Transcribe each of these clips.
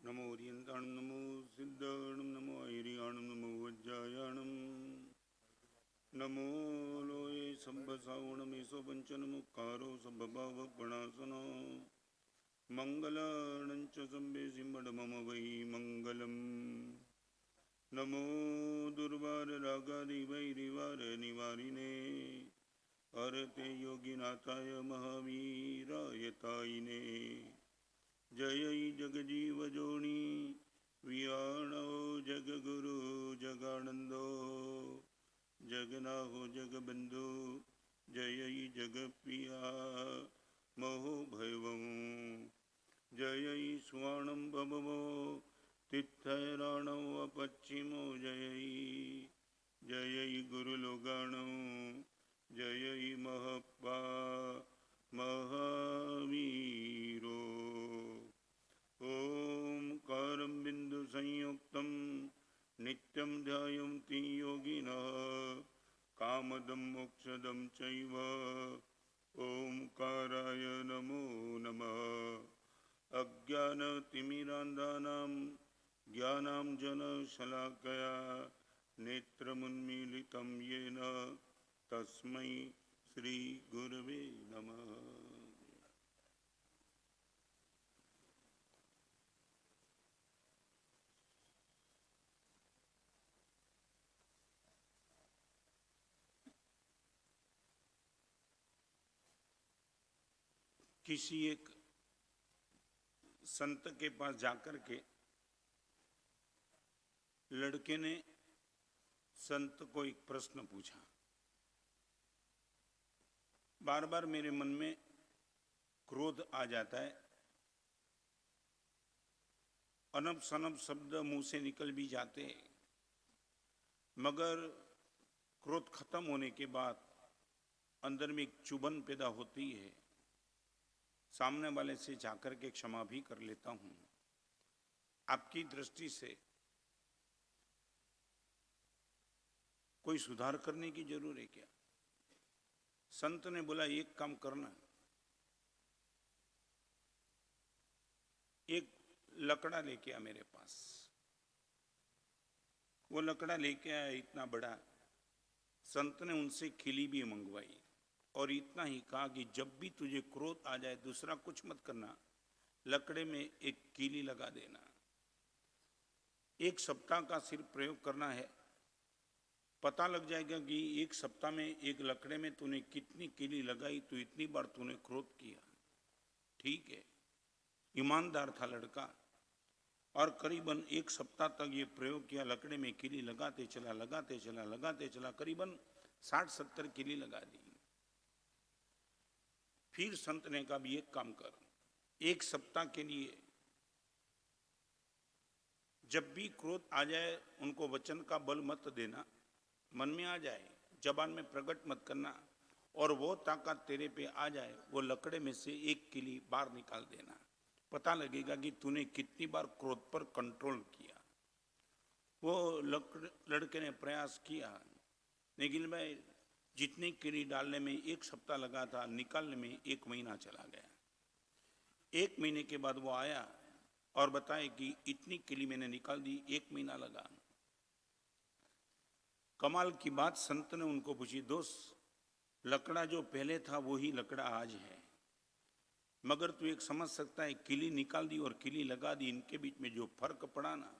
नमो ओरियंताणं नमो सिद्धाणं नमो ऐरियाणं नमो वज्रायाणं नमो लोये सब्बसावणमेषो पञ्चनमुक्कारो सब्बभावपणासनो मङ्गलाणं च सम्भे सिंहमम वै मङ्गलम् नमो दुर्वाररागादिवैरिवारनिवारिणे हरते योगिनाथाय महावीराय तायिने जय जगजीव जोनी वियाणो जगगुरु जगानंदो जगनाहो जगबंधु जय जगप्रिया महो भैवं जय स्वाणं भवमो तिथैराणो अपश्चिमो जय गुरुलोगाणो जय महप्पा महावीरो ओंकारं बिंदु संयुक्तं नित्यं ध्यायन्ति योगिनः कामदं मोक्षदं चैव ओंकाराय नमो नमः अज्ञानतिमिरान्धानां ज्ञानाञ्जनशलाकया नेत्रमुन्मीलितं येन तस्मै श्रीगुरवे नमः। किसी एक संत के पास जाकर के लड़के ने संत को एक प्रश्न पूछा। बार बार मेरे मन में क्रोध आ जाता है, अनब सनब शब्द मुंह से निकल भी जाते हैं, मगर क्रोध खत्म होने के बाद अंदर में एक चुभन पैदा होती है। सामने वाले से जाकर के क्षमा भी कर लेता हूं। आपकी दृष्टि से कोई सुधार करने की जरूरत है क्या? संत ने बोला एक काम करना, एक लकड़ा लेके आ मेरे पास। वो लकड़ा लेके आया इतना बड़ा। संत ने उनसे खिली भी मंगवाई और इतना ही कहा कि जब भी तुझे क्रोध आ जाए दूसरा कुछ मत करना, लकड़े में एक कीली लगा देना। 1 सप्ताह का सिर्फ प्रयोग करना है, पता लग जाएगा कि 1 सप्ताह में एक लकड़े में तूने कितनी कीली लगाई, तो इतनी बार तूने क्रोध किया। ठीक है, ईमानदार था लड़का और करीबन 1 सप्ताह तक ये प्रयोग किया। लकड़े में कीली लगाते चला, करीबन 60-70 कीली लगा दी। फिर संत ने कहा एक काम कर, 1 सप्ताह के लिए जब भी क्रोध आ जाए उनको वचन का बल मत देना, मन में आ जाए जबान में प्रकट मत करना, और वो ताकत तेरे पे आ जाए वो लकड़े में से एक कीली बाहर निकाल देना। पता लगेगा कि तूने कितनी बार क्रोध पर कंट्रोल किया। वो लड़के ने प्रयास किया, लेकिन भाई जितनी कीली डालने में 1 सप्ताह लगा था, निकालने में 1 महीना चला गया। 1 महीने के बाद वो आया और बताए कि इतनी कीली मैंने निकाल दी, 1 महीना लगा। कमाल की बात, संत ने उनको पूछी, दोस्त लकड़ा जो पहले था वही लकड़ा आज है, मगर तू एक समझ सकता है, कीली निकाल दी और कीली लगा दी, इनके बीच में जो फर्क पड़ा ना,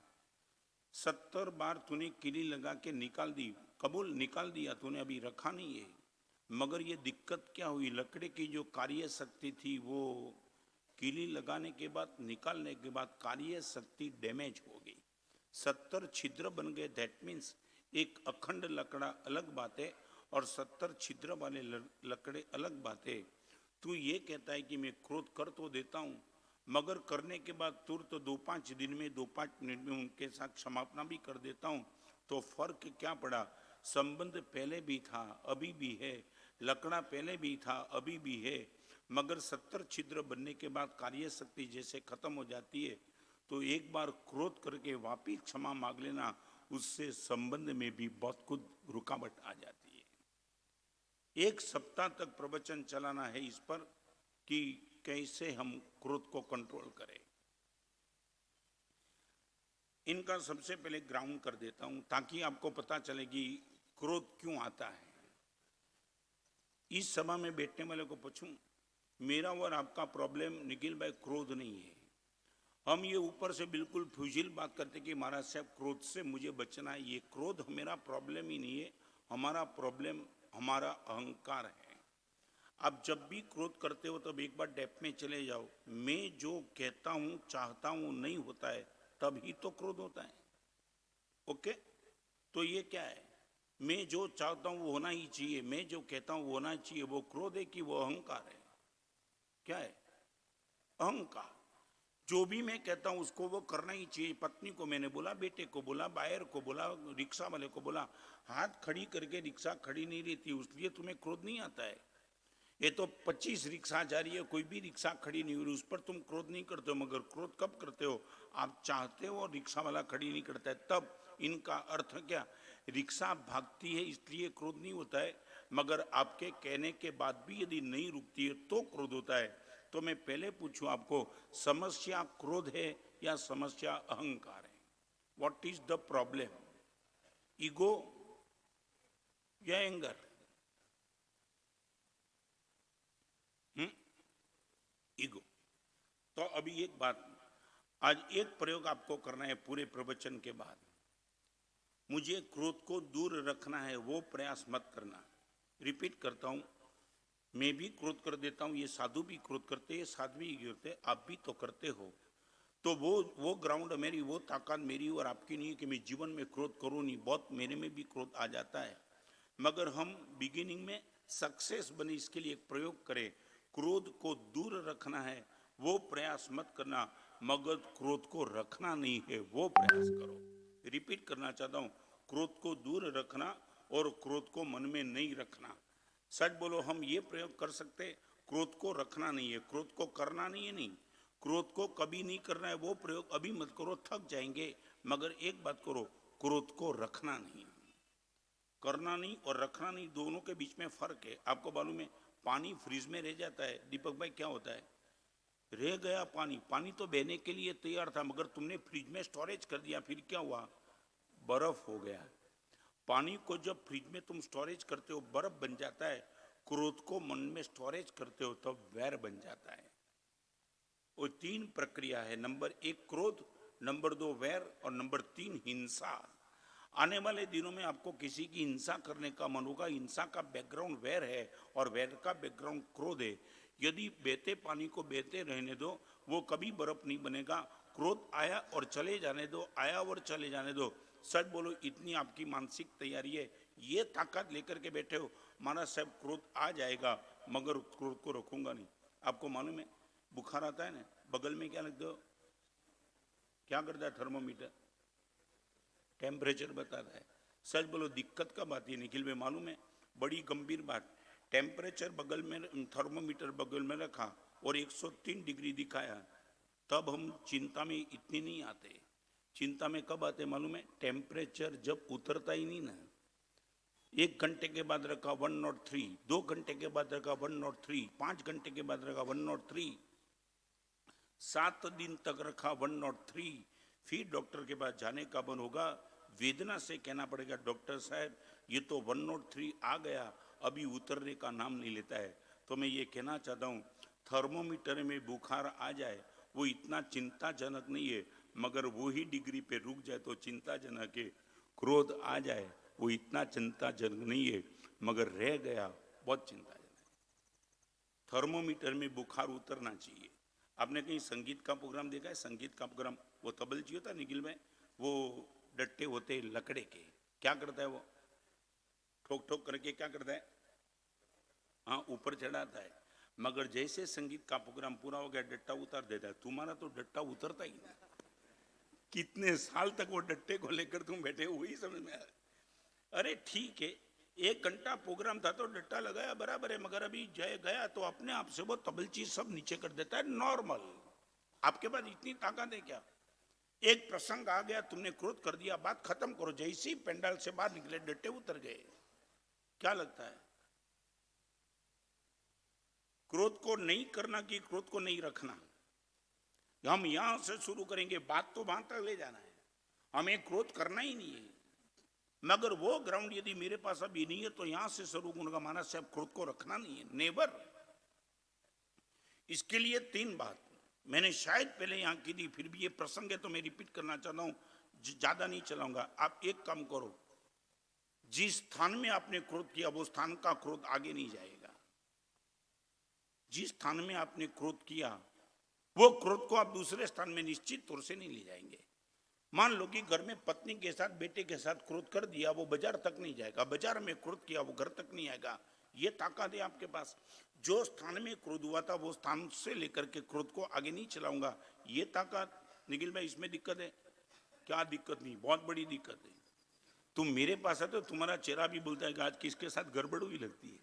70 बार तूने कीली लगा के निकाल दी, कबूल निकाल दिया तूने, अभी रखा नहीं है, मगर ये दिक्कत क्या हुई, लकड़े की जो कार्य शक्ति थी वो कीली लगाने के बाद निकालने के बाद कार्य शक्ति डैमेज हो गई, 70 छिद्र बन गए। दैट मीन्स एक अखंड लकड़ा अलग बात है और 70 छिद्र वाले लकड़े अलग बात है। तू ये कहता है कि मैं क्रोध कर तो देता हूँ, मगर करने के बाद तुरंत 2-5 दिन में 2-5 मिनट में उनके साथ क्षमापना भी कर देता हूँ, तो फर्क क्या पड़ा? संबंध पहले भी था अभी भी है, लकड़ा पहले भी था अभी भी है, मगर 70 छिद्र बनने के बाद कार्य शक्ति जैसे खत्म हो जाती है, तो एक बार क्रोध करके वापिस क्षमा मांग लेना, उससे संबंध में भी बहुत कुछ रुकावट आ जाती है। 1 सप्ताह तक प्रवचन चलाना है इस पर कि कैसे हम क्रोध को कंट्रोल करें। इनका सबसे पहले ग्राउंड कर देता हूं ताकि आपको पता चले कि क्रोध क्यों आता है। इस सभा में बैठने वाले को पूछूं, मेरा और आपका प्रॉब्लम निखिल भाई क्रोध नहीं है। हम ये ऊपर से बिल्कुल फ्यूजिल बात करते कि महाराज साहब क्रोध से मुझे बचना है, ये क्रोध मेरा प्रॉब्लम ही नहीं है। हमारा प्रॉब्लम हमारा अहंकार है। आप जब भी क्रोध करते हो तब एक बार डेप्थ में चले जाओ, मैं जो कहता हूं चाहता हूं नहीं होता है तभी तो क्रोध होता है। ओके, तो ये क्या है? मैं जो चाहता हूं वो होना ही चाहिए, मैं जो कहता हूं वो होना चाहिए, वो क्रोध है कि वो अहंकार है? क्या है? अहंकार। जो भी मैं कहता हूं उसको वो करना ही चाहिए। पत्नी को मैंने बोला, बेटे को बोला, बायर को बोला, रिक्शा वाले को बोला, हाथ खड़ी करके रिक्शा खड़ी नहीं रहती, इसलिए तुम्हें क्रोध नहीं आता है। ये तो 25 रिक्शा जा रही है, कोई भी रिक्शा खड़ी नहीं हो रही, उस पर तुम क्रोध नहीं करते हो। मगर क्रोध कब करते हो? आप चाहते हो और रिक्शा वाला खड़ी नहीं करता है तब। इनका अर्थ क्या? रिक्शा भागती है इसलिए क्रोध नहीं होता है, मगर आपके कहने के बाद भी यदि नहीं रुकती है तो क्रोध होता है। तो मैं पहले पूछूं आपको, समस्या क्रोध है या समस्या अहंकार है? What is the problem? Ego या एंगर? ईगो। तो अभी एक बात, आज एक प्रयोग आपको करना है पूरे प्रवचन के बाद। मुझे क्रोध को दूर रखना है, वो प्रयास मत करना। रिपीट करता हूं, मैं भी क्रोध कर देता हूं, ये साधु भी क्रोध करते हैं, साध्वी भी करते, आप भी तो करते हो। तो वो ग्राउंड मेरी, वो ताकत मेरी और आपकी नहीं है कि मैं जीवन में क्रोध करूं नहीं। बहुत मेरे में भी क्रोध आ जाता है, मगर हम बिगिनिंग में सक्सेस बने इसके लिए एक प्रयोग करें। क्रोध को दूर रखना है, वो प्रयास मत करना, मगर क्रोध को रखना नहीं है, वो प्रयास करो। रिपीट करना चाहता हूं, क्रोध को दूर रखना और क्रोध को मन में नहीं रखना। सच बोलो, हम ये प्रयोग कर सकते, क्रोध को रखना नहीं है, क्रोध को करना नहीं है। नहीं, क्रोध को कभी नहीं करना है, वो प्रयोग अभी मत करो, थक जाएंगे। मगर एक बात करो, क्रोध को रखना नहीं। करना नहीं और रखना नहीं, दोनों के बीच में फर्क है। आपको मालूम है, पानी फ्रीज में रह जाता है, दीपक भाई क्या होता है? रह गया पानी। पानी तो बहने के लिए तैयार था, मगर तुमने फ्रिज में स्टोरेज कर दिया, फिर क्या हुआ? बर्फ हो गया। पानी को जब फ्रिज में तुम स्टोरेज करते हो बर्फ बन जाता है, क्रोध को मन में स्टोरेज करते हो तब वैर बन जाता है। वो 3 प्रक्रिया है, नंबर 1 क्रोध, नंबर 2 वैर और नंबर 3 हिंसा। आने वाले दिनों में आपको किसी की हिंसा करने का मन होगा, हिंसा का बैकग्राउंड वैर है और वैर का बैकग्राउंड क्रोध है। यदि बहते पानी को बहते रहने दो, वो कभी बर्फ नहीं बनेगा। क्रोध आया और चले जाने दो, आया और चले जाने दो। सच बोलो, इतनी आपकी मानसिक तैयारी है, ये ताकत लेकर के बैठे हो, महाराज साहब क्रोध आ जाएगा मगर क्रोध को रखूंगा नहीं। आपको मालूम है, बुखार आता है ना, बगल में क्या लगता हो? क्या करता है? थर्मोमीटर टेम्परेचर बताता है। सच बोलो, दिक्कत कब आती है निखिल में मालूम है? बड़ी गंभीर बात। टेम्परेचर बगल में, थर्मोमीटर बगल में रखा और 103 डिग्री दिखाया, तब हम चिंता में इतनी नहीं आते। चिंता में कब आते मालूम है? टेम्परेचर जब उतरता ही नहीं ना। 1 घंटे के बाद रखा 103, 2 घंटे के बाद रखा 103, 5 घंटे के बाद रखा 103, 7 दिन तक रखा 103, फिर डॉक्टर के पास जाने का मन होगा, वेदना से कहना पड़ेगा, डॉक्टर साहब ये तो 103 आ गया, अभी उतरने का नाम नहीं लेता है। तो मैं ये कहना चाहता हूँ, थर्मोमीटर में बुखार आ जाए वो इतना चिंताजनक नहीं है, मगर वही डिग्री पे रुक जाए तो चिंताजनक है। क्रोध आ जाए वो इतना चिंताजनक नहीं है, मगर रह गया बहुत चिंताजनक है। थर्मोमीटर में बुखार उतरना चाहिए। आपने कहीं संगीत का प्रोग्राम देखा है? संगीत का प्रोग्राम, वो तबलची होता है निखिल में, वो डट्टे होते लकड़े के, क्या करता है वो? ठोक ठोक करके क्या करता है? हाँ, ऊपर चढ़ाता है। मगर जैसे संगीत का प्रोग्राम पूरा हो गया, डट्टा उतार देता है। तुम्हारा तो डट्टा उतरता ही नहीं। कितने साल तक वो डट्टे को लेकर तुम बैठे हो, वही समझ में आया। अरे ठीक है, 1 घंटा प्रोग्राम था तो डट्टा लगाया, बराबर है, मगर अभी जय गया तो अपने आप से वो तबलची सब नीचे कर देता है, नॉर्मल। आपके पास इतनी ताकत है क्या? एक प्रसंग आ गया, तुमने क्रोध कर दिया, बात खत्म करो, जैसे ही पंडाल से बाहर निकले डट्टे उतर गए। क्या लगता है? क्रोध को नहीं करना कि क्रोध को नहीं रखना? हम यहां से शुरू करेंगे, बात तो वहां तक ले जाना है। हमें क्रोध करना ही नहीं है। मगर वो ग्राउंड यदि मेरे पास अभी नहीं है तो यहां से शुरू उनका मानस से क्रोध को रखना नहीं है, नेवर। इसके लिए 3 बात मैंने शायद पहले यहां की थी, फिर भी ये प्रसंग है तो मैं रिपीट करना चाहता हूं, ज्यादा नहीं चलाऊंगा। आप एक काम करो, जिस स्थान में आपने क्रोध किया वो स्थान का क्रोध आगे नहीं जाएगा। जिस स्थान में आपने क्रोध किया वो क्रोध को आप दूसरे स्थान में निश्चित तौर से नहीं ले जाएंगे। मान लो कि घर में पत्नी के साथ बेटे के साथ क्रोध कर दिया, वो बाजार तक नहीं जाएगा। बाजार में क्रोध किया वो घर तक नहीं आएगा। ये ताकत है आपके पास। जो स्थान में क्रोध हुआ था वो स्थान से लेकर के क्रोध को आगे नहीं चलाऊंगा, ये ताकत। निखिल भाई इसमें दिक्कत है क्या? दिक्कत नहीं, बहुत बड़ी दिक्कत है। तुम मेरे पास है तो तुम्हारा चेहरा भी बोलता है कि आज किसके साथ गड़बड़ हुई लगती है,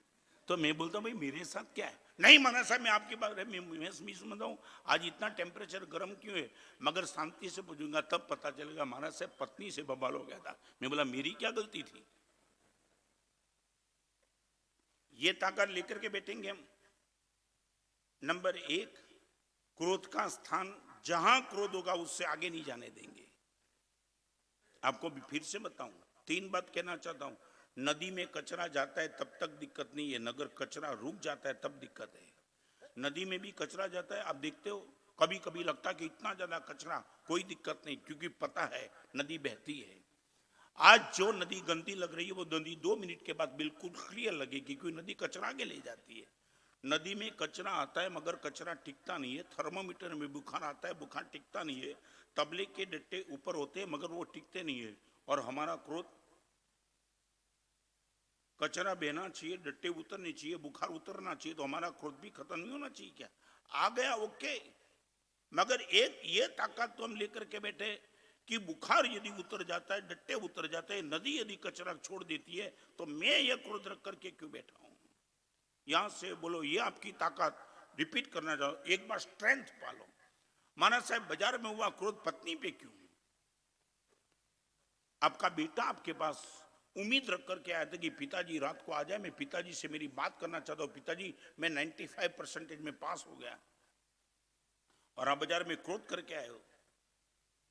तो मैं बोलता हूं भाई मेरे साथ क्या है? नहीं माना साहब, मैं आपकी बात मैं समझता हूं आज इतना टेम्परेचर गर्म क्यों है, मगर शांति से पूछूंगा तब पता चलेगा माना साहब पत्नी से बवाल हो गया था। मैं बोला मेरी क्या गलती थी? ये ताकत लेकर के बैठेंगे हम। नंबर 1, क्रोध का स्थान जहां क्रोध होगा उससे आगे नहीं जाने देंगे। आपको भी फिर से बताऊं, 3 बात कहना चाहता हूं। नदी में कचरा जाता है तब तक दिक्कत नहीं है, नगर कचरा रुक जाता है तब दिक्कत है। नदी में भी कचरा जाता है, आप देखते हो कभी कभी लगता है कि इतना ज्यादा कचरा, कोई दिक्कत नहीं, क्योंकि पता है नदी बहती है। आज जो नदी गंदी लग रही है वो नदी 2 मिनट के बाद बिल्कुल क्लियर लगेगी, क्योंकि नदी कचरा आगे ले जाती है। नदी में कचरा आता है मगर कचरा टिकता नहीं है। थर्मोमीटर में बुखार आता है, बुखार टिकता नहीं है। तबले के डट्टे ऊपर होते हैं मगर वो टिकते नहीं है। और हमारा क्रोध, कचरा बहना चाहिए, डट्टे उतरने चाहिए, बुखार उतरना चाहिए, तो हमारा क्रोध भी खत्म नहीं होना चाहिए क्या? आ गया ओके, मगर एक ये ताकत तो हम लेकर के बैठे कि बुखार यदि उतर जाता है, डट्टे उतर जाते हैं, नदी यदि कचरा छोड़ देती है, तो मैं ये क्रोध रख करके क्यों बैठा हूं? यहां से बोलो, ये आपकी ताकत। रिपीट करना चाहो, एक बार स्ट्रेंथ पालो। माना साहब बाजार में हुआ क्रोध पत्नी पे क्यों? आपका बेटा आपके पास उम्मीद रख करके आया था कि पिताजी रात को आ जाए, मैं पिताजी से मेरी बात करना चाहता हूं, पिताजी मैं 95% में पास हो गया, और आप बाजार में क्रोध करके आए हो।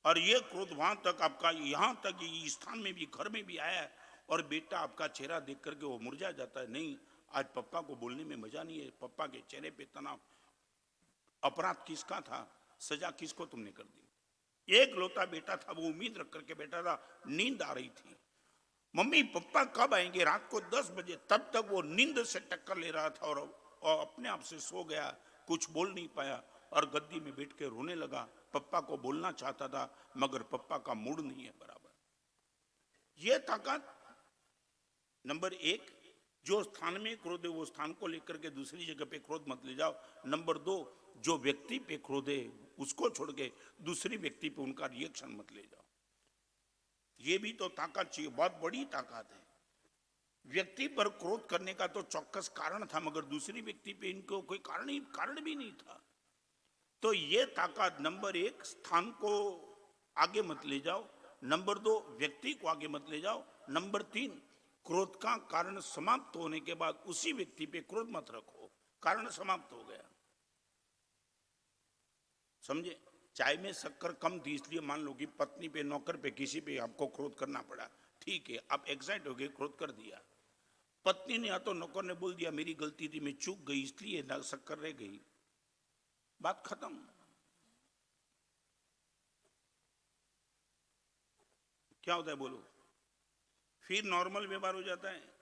और ये क्रोध वहां तक आपका, यहां तक इस स्थान में भी, घर में भी आया है, और बेटा आपका चेहरा देख करके वो मुरझा जाता है। नहीं, आज पप्पा को बोलने में मजा नहीं है, पप्पा के चेहरे पे तनाव। अपराध किसका था? सजा किसको तुमने कर दी? एक लौता बेटा था, वो उम्मीद रख करके बैठा था, नींद आ रही थी, मम्मी पप्पा कब आएंगे, रात को 10 बजे, तब तक वो नींद से टक्कर ले रहा था, और अपने आप से सो गया, कुछ बोल नहीं पाया, और गद्दी में बैठ के रोने लगा। पप्पा को बोलना चाहता था मगर पप्पा का मूड नहीं है बराबर। ये ताकत। नंबर 1, जो स्थान में क्रोध है वो स्थान को लेकर के दूसरी जगह पे क्रोध मत ले जाओ। नंबर 2, जो व्यक्ति पे क्रोध है उसको छोड़ के दूसरी व्यक्ति पे उनका रिएक्शन मत ले जाओ। ये भी तो ताकत चाहिए, बहुत बड़ी ताकत है। व्यक्ति पर क्रोध करने का तो चौक्कस कारण था, मगर दूसरी व्यक्ति पे इनको कोई कारण भी नहीं था। तो ये ताकत, नंबर 1, स्थान को आगे मत ले जाओ। नंबर 2, व्यक्ति को आगे मत ले जाओ। नंबर 3, क्रोध का कारण समाप्त होने के बाद उसी व्यक्ति पे क्रोध मत रखो, कारण समाप्त हो गया। समझे? चाय में शक्कर कम थी इसलिए मान लो कि पत्नी पे, नौकर पे, किसी पे आपको क्रोध करना पड़ा, ठीक है, आप एक्साइट हो गए, क्रोध कर दिया। पत्नी ने या तो नौकर ने बोल दिया मेरी गलती थी, मैं चूक गई इसलिए शक्कर रह गई, बात खत्म। क्या होता है बोलो? फिर नॉर्मल व्यवहार हो जाता है।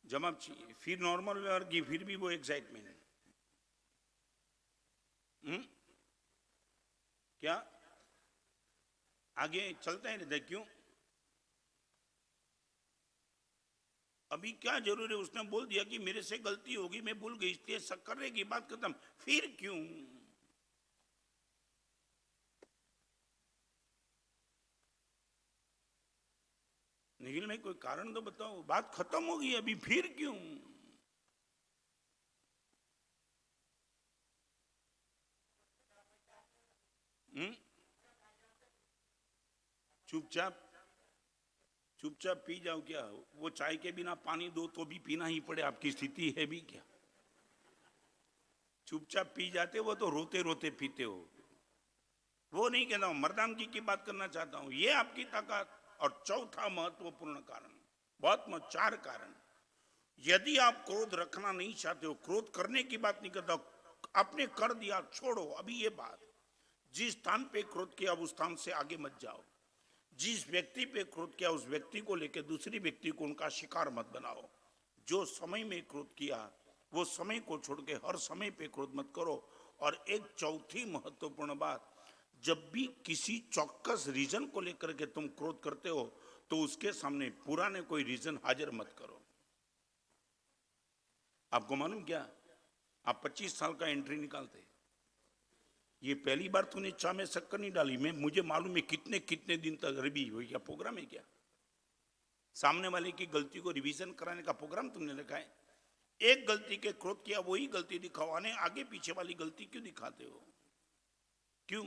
जवाब चाहिए, फिर नॉर्मल व्यवहार की, फिर भी वो एक्साइटमेंट है। क्या आगे चलता है? क्यों? अभी क्या जरूर है? उसने बोल दिया कि मेरे से गलती होगी, मैं भूल गई, इसलिए शक्कर रहेगी, बात खत्म। फिर क्यों? निखिल में कोई कारण तो बताओ, बात खत्म होगी, अभी फिर क्यों? चुपचाप चुपचाप पी जाओ। क्या वो चाय के बिना पानी दो तो भी पीना ही पड़े, आपकी स्थिति है भी क्या? चुपचाप पी जाते वो तो रोते रोते पीते हो, वो नहीं कहता हूं, मर्दानगी की बात करना चाहता हूं, ये आपकी ताकत। और चौथा महत्वपूर्ण कारण, चार कारण, यदि आप क्रोध रखना नहीं चाहते हो, क्रोध करने की बात नहीं करता, आपने कर दिया छोड़ो अभी ये बात, जिस स्थान पे क्रोध किया उस स्थान से आगे मत जाओ, जिस व्यक्ति पे क्रोध किया उस व्यक्ति को लेकर दूसरी व्यक्ति को उनका शिकार मत बनाओ, जो समय में क्रोध किया वो समय को छोड़ के हर समय पे क्रोध मत करो। और एक चौथी महत्वपूर्ण बात, जब भी किसी चौक्कस रीजन को लेकर के तुम क्रोध करते हो तो उसके सामने पुराने कोई रीजन हाजिर मत करो। आपको मालूम क्या, आप 25 साल का एंट्री निकालते, ये पहली बार तूने चाय में शक्कर नहीं डाली, मैं मुझे मालूम है कितने कितने दिन तक रबी हुई, क्या प्रोग्राम है क्या? सामने वाले की गलती को रिवीजन कराने का प्रोग्राम तुमने रखा है? एक गलती के क्रोध किया वही गलती दिखावाने आगे पीछे वाली गलती क्यों दिखाते हो? क्यों?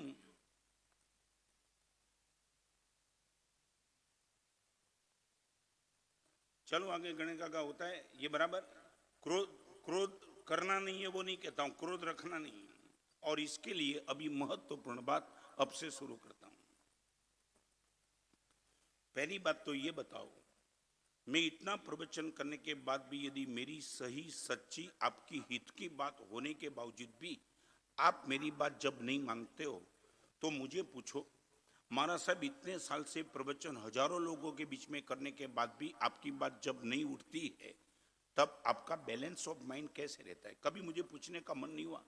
चलो आगे गणे का होता है ये बराबर। क्रोध क्रोध करना नहीं है वो नहीं कहता हूं, क्रोध रखना नहीं है। और इसके लिए अभी महत्वपूर्ण बात अब से शुरू करता हूं। पहली बात तो ये बताओ, मैं इतना प्रवचन करने के बाद भी यदि मेरी सही सच्ची आपकी हित की बात होने के बावजूद भी आप मेरी बात जब नहीं मानते हो तो मुझे पूछो, महाराज साहब इतने साल से प्रवचन हजारों लोगों के बीच में करने के बाद भी आपकी बात जब नहीं उठती है तब आपका बैलेंस ऑफ माइंड कैसे रहता है? कभी मुझे पूछने का मन नहीं हुआ,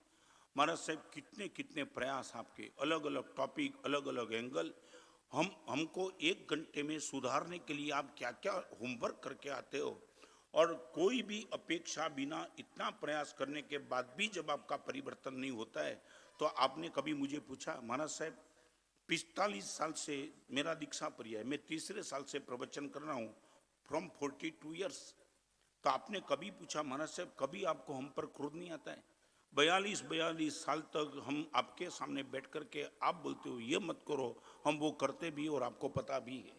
महाराज साहब कितने कितने प्रयास आपके, अलग अलग टॉपिक, अलग अलग एंगल, हमको एक घंटे में सुधारने के लिए आप क्या क्या होमवर्क करके आते हो, और कोई भी अपेक्षा बिना इतना प्रयास करने के बाद भी जब आपका परिवर्तन नहीं होता है तो आपने कभी मुझे पूछा, महाराज साहब 45 साल से मेरा दीक्षा पर्याय है, मैं तीसरे साल से प्रवचन कर रहा हूं फ्रॉम 42 ईयर्स, तो आपने कभी पूछा महाराज साहब कभी आपको हम पर क्रोध नहीं आता है? 42 साल तक हम आपके सामने बैठ करके आप बोलते हो ये मत करो, हम वो करते भी और आपको पता भी है।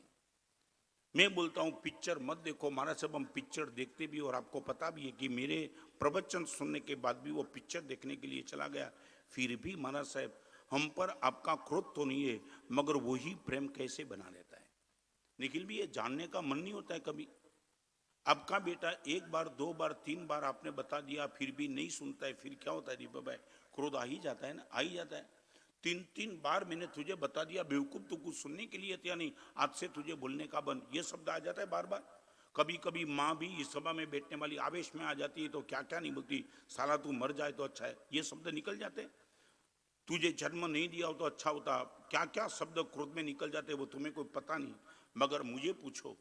मैं बोलता हूँ पिक्चर मत देखो, महाराज साहब हम पिक्चर देखते भी और आपको पता भी है कि मेरे प्रवचन सुनने के बाद भी वो पिक्चर देखने के लिए चला गया, फिर भी महाराज साहब हम पर आपका क्रोध तो नहीं है, मगर वही प्रेम कैसे बना रहता है? निखिल भी ये जानने का मन नहीं होता है कभी? आपका बेटा एक बार, दो बार, तीन बार आपने बता दिया फिर भी नहीं सुनता है, फिर क्या होता है दीपक भाई? क्रोध आ ही जाता है ना, आ ही जाता है। तीन तीन बार मैंने तुझे बता दिया बेवकूफ, तो कुछ सुनने के लिए या नहीं, आज से तुझे बोलने का बंद, ये शब्द आ जाता है बार बार। कभी कभी माँ भी इस सभा में बैठने वाली आवेश में आ जाती है तो क्या क्या नहीं बोलती, साला तू मर जाए तो अच्छा है, ये शब्द निकल जाते। तुझे जन्म नहीं दिया हो तो अच्छा होता, क्या क्या शब्द क्रोध में निकल जाते वो तुम्हें कोई पता नहीं। मगर मुझे पूछो,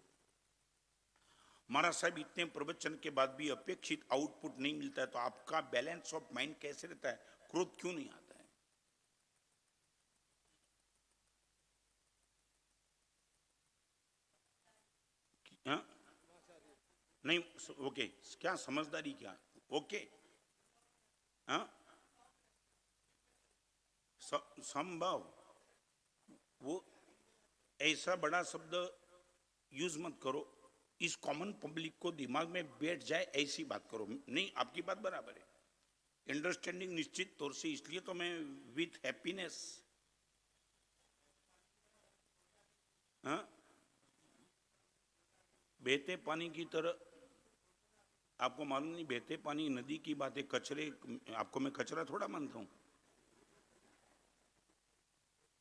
महाराज साहब इतने प्रवचन के बाद भी अपेक्षित आउटपुट नहीं मिलता है तो आपका बैलेंस ऑफ माइंड कैसे रहता है? क्रोध क्यों नहीं आता है? हा? नहीं, ओके, क्या समझदारी क्या? ओके, हाँ, संभव, वो ऐसा बड़ा शब्द यूज मत करो, इस कॉमन पब्लिक को दिमाग में बैठ जाए ऐसी बात करो। नहीं, आपकी बात बराबर है, अंडरस्टैंडिंग निश्चित तौर से, इसलिए तो मैं विथ हैप्पीनेस, हाँ, बहते पानी की तरह, आपको मालूम नहीं बहते पानी नदी की बात है, कचरे, आपको मैं कचरा थोड़ा मानता हूं,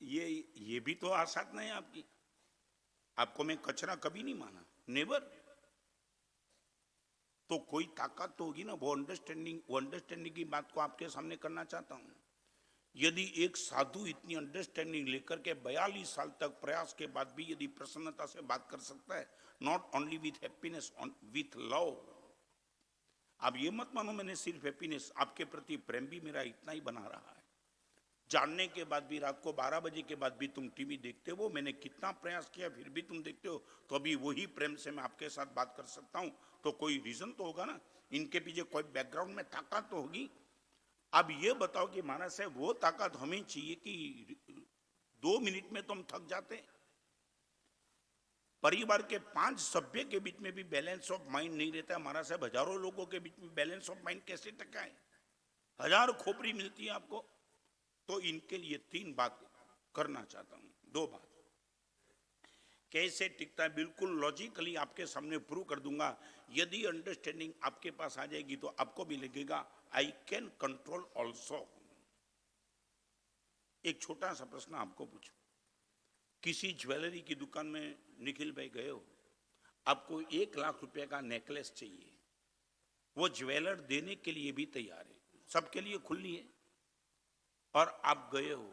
ये भी तो आसात नहीं है आपकी, आपको मैं कचरा कभी नहीं माना, नेवर। तो कोई ताकत तो होगी ना, वो अंडरस्टैंडिंग की बात को आपके सामने करना चाहता हूं। यदि एक साधु इतनी अंडरस्टैंडिंग लेकर के 42 साल तक प्रयास के बाद भी यदि प्रसन्नता से बात कर सकता है, not only with happiness, with love, आप ये मत मानो मैंने सिर्फ हैप्पीनेस, आपके प्रति प्रेम भी मेरा इतना ही बना रहा है। जानने के बाद भी रात को 12 बजे के बाद भी तुम टीवी देखते हो, मैंने कितना प्रयास किया फिर भी तुम देखते हो, तो अभी वही प्रेम से मैं आपके साथ बात कर सकता हूं, तो कोई रीजन तो होगा ना, इनके पीछे कोई बैकग्राउंड में ताकत तो होगी। अब ये बताओ कि महाराज साहब वो ताकत हमें चाहिए कि 2 मिनट में तुम थक जाते? परिवार के 5 सभ्य के बीच में भी बैलेंस ऑफ माइंड नहीं रहता है, महाराज साहब हजारों लोगों के बीच में बैलेंस ऑफ माइंड कैसे टका है? 1000 खोपड़ी मिलती है आपको। तो इनके लिए 3 बात करना चाहता हूं, 2 बात। कैसे टिकता है बिल्कुल लॉजिकली आपके सामने प्रूव कर दूंगा। यदि अंडरस्टैंडिंग आपके पास आ जाएगी तो आपको भी लगेगा आई कैन कंट्रोल ऑल्सो। एक छोटा सा प्रश्न आपको पूछूं, किसी ज्वेलरी की दुकान में निखिल भाई गए हो, आपको 1 लाख रुपए का नेकलेस चाहिए, वो ज्वेलर देने के लिए भी तैयार है, सबके लिए खुली है, और आप गए हो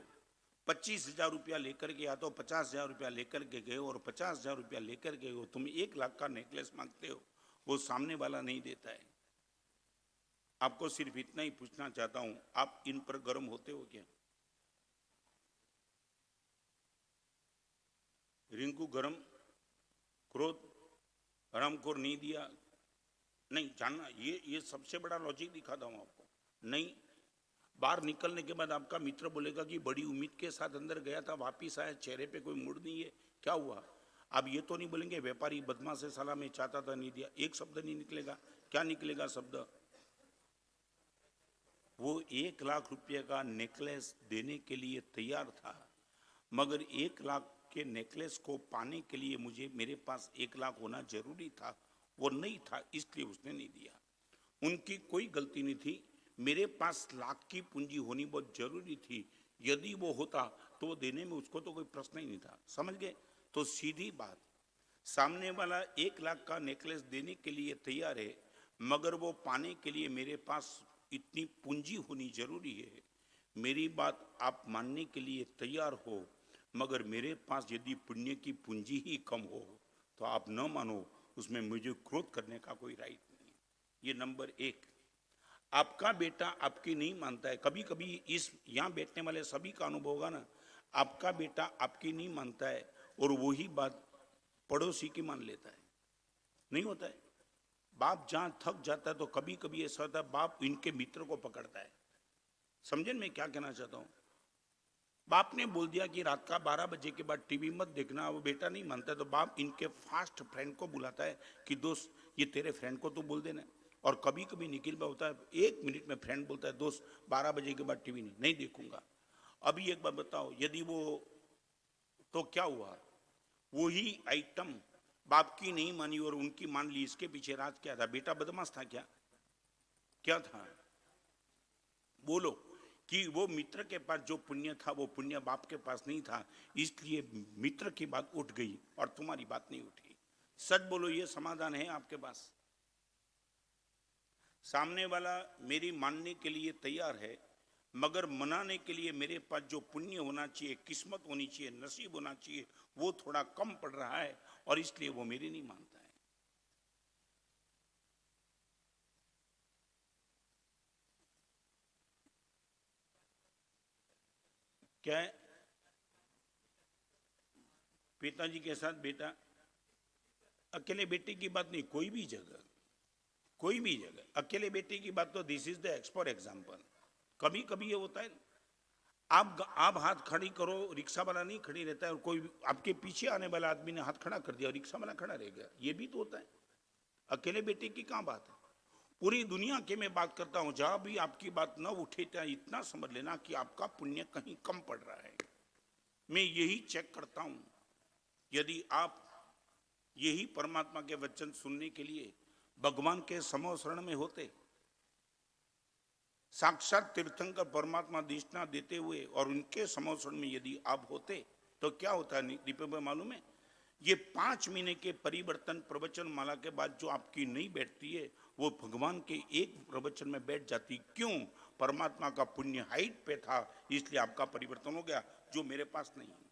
25,000 रुपया लेकर के, या तो 50,000 रुपया लेकर के गए हो, और 50,000 रुपया लेकर के हो, तुम 1 लाख का नेकलेस मांगते हो, वो सामने वाला नहीं देता है। आपको सिर्फ इतना ही पूछना चाहता हूं, आप इन पर गर्म होते हो क्या? रिंकू गरम, क्रोध, हरामखोर नहीं दिया, नहीं जानना, ये सबसे बड़ा लॉजिक दिखाता हूं आपको। नहीं, बाहर निकलने के बाद आपका मित्र बोलेगा कि बड़ी उम्मीद के साथ अंदर गया था, वापिस आया, चेहरे पे कोई मूड नहीं है, क्या हुआ? आप ये तो नहीं बोलेंगे व्यापारी बदमाश है साला, मैं चाहता था नहीं दिया, एक शब्द नहीं निकलेगा। क्या निकलेगा शब्द? वो 1 लाख रुपये का नेकलेस देने के लिए तैयार था, मगर 1 लाख के नेकलेस को पाने के लिए मुझे, मेरे पास 1 लाख होना जरूरी था, वो नहीं था, इसलिए उसने नहीं दिया। उनकी कोई गलती नहीं थी, मेरे पास लाख की पूंजी होनी बहुत जरूरी थी, यदि वो होता तो देने में उसको तो कोई प्रश्न ही नहीं था। समझ गए? तो सीधी बात, सामने वाला 1 लाख का नेकलेस देने के लिए तैयार है, मगर वो पाने के लिए मेरे पास इतनी पूंजी होनी जरूरी है। मेरी बात आप मानने के लिए तैयार हो, मगर मेरे पास यदि पुण्य की पूंजी ही कम हो तो आप न मानो, उसमें मुझे क्रोध करने का कोई राइट नहीं। ये नंबर 1। आपका बेटा आपकी नहीं मानता है, कभी कभी इस यहाँ बैठने वाले सभी का अनुभव होगा ना, आपका बेटा आपकी नहीं मानता है और वही बात पड़ोसी की मान लेता है, नहीं होता है? बाप जहां थक जाता है तो कभी कभी ऐसा होता है, बाप इनके मित्र को पकड़ता है। समझे मैं क्या कहना चाहता हूं? बाप ने बोल दिया कि रात का 12 बजे के बाद टीवी मत देखना, वो बेटा नहीं मानता है, तो बाप इनके फास्ट फ्रेंड को बुलाता है कि दोस्त ये तेरे फ्रेंड को तो बोल देना। और कभी कभी निखिल भाई होता है 1 मिनट में फ्रेंड बोलता है दोस्त 12 बजे के बाद टीवी नहीं देखूंगा। अभी एक बात बताओ, यदि वो, तो क्या हुआ? वही आइटम बाप की नहीं मानी और उनकी मान ली, इसके पीछे राज क्या था? बेटा बदमाश था क्या? क्या था? बोलो। कि वो मित्र के पास जो पुण्य था वो पुण्य बाप के पास नहीं था, इसलिए मित्र की बात उठ गई और तुम्हारी बात नहीं उठी। सच बोलो, ये समाधान है आपके पास? सामने वाला मेरी मानने के लिए तैयार है, मगर मनाने के लिए मेरे पास जो पुण्य होना चाहिए, किस्मत होनी चाहिए, नसीब होना चाहिए, वो थोड़ा कम पड़ रहा है और इसलिए वो मेरी नहीं मानता है। क्या है? पिताजी के साथ बेटा, अकेले बेटे की बात नहीं, कोई भी जगह, कोई भी जगह अकेले बेटे की बात, तो दिस इज द एक्सपोर एग्जाम्पल। कभी कभी ये होता है, आप हाथ खड़ी करो, रिक्शा वाला नहीं खड़ी रहता है, और कोई आपके पीछे आने वाला आदमी ने हाथ खड़ा कर दिया और रिक्शा वाला खड़ा रह गया, ये भी तो होता है। अकेले बेटे की कहां बात है? पूरी दुनिया के मैं बात करता हूं, जहां भी आपकी बात न उठे, इतना समझ लेना कि आपका पुण्य कहीं कम पड़ रहा है। मैं यही चेक करता हूं। यदि आप यही परमात्मा के वचन सुनने के लिए भगवान के समो शरण में होते, साक्षात तीर्थंकर परमात्मा दिशना देते हुए, और उनके समोषण में यदि आप होते, तो क्या होता है दीपक भाई मालूम है? ये 5 महीने के परिवर्तन प्रवचन माला के बाद जो आपकी नहीं बैठती है, वो भगवान के एक प्रवचन में बैठ जाती। क्यों? परमात्मा का पुण्य हाइट पे था, इसलिए आपका परिवर्तन हो गया, जो मेरे पास नहीं है।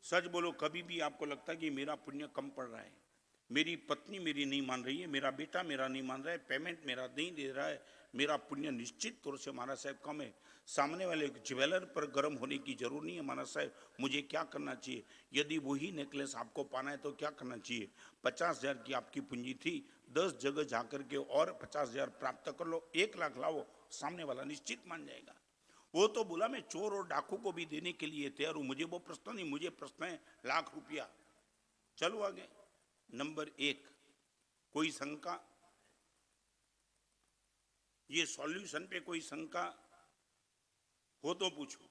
सच बोलो, कभी भी आपको लगता है कि मेरा पुण्य कम पड़ रहा है, मेरी पत्नी मेरी नहीं मान रही है, मेरा बेटा मेरा नहीं मान रहा है, पेमेंट मेरा नहीं दे रहा है, मेरा पुण्य निश्चित तौर से महाराज साहब कम है। सामने वाले ज्वेलर पर गर्म होने की जरूरत नहीं है महाराज साहब, मुझे क्या करना चाहिए? यदि वही नेकलेस आपको पाना है तो क्या करना चाहिए? 50,000 की आपकी पूंजी थी, 10 जगह जाकर के और 50,000 प्राप्त कर लो, 1 लाख लाओ, सामने वाला निश्चित मान जाएगा। वो तो बोला मैं चोर और डाकू को भी देने के लिए तैयार हूं, मुझे वो प्रश्न नहीं, मुझे प्रश्न है लाख रुपया। चलो आगे। नंबर 1, कोई शंका? ये सॉल्यूशन पे कोई शंका हो तो पूछो।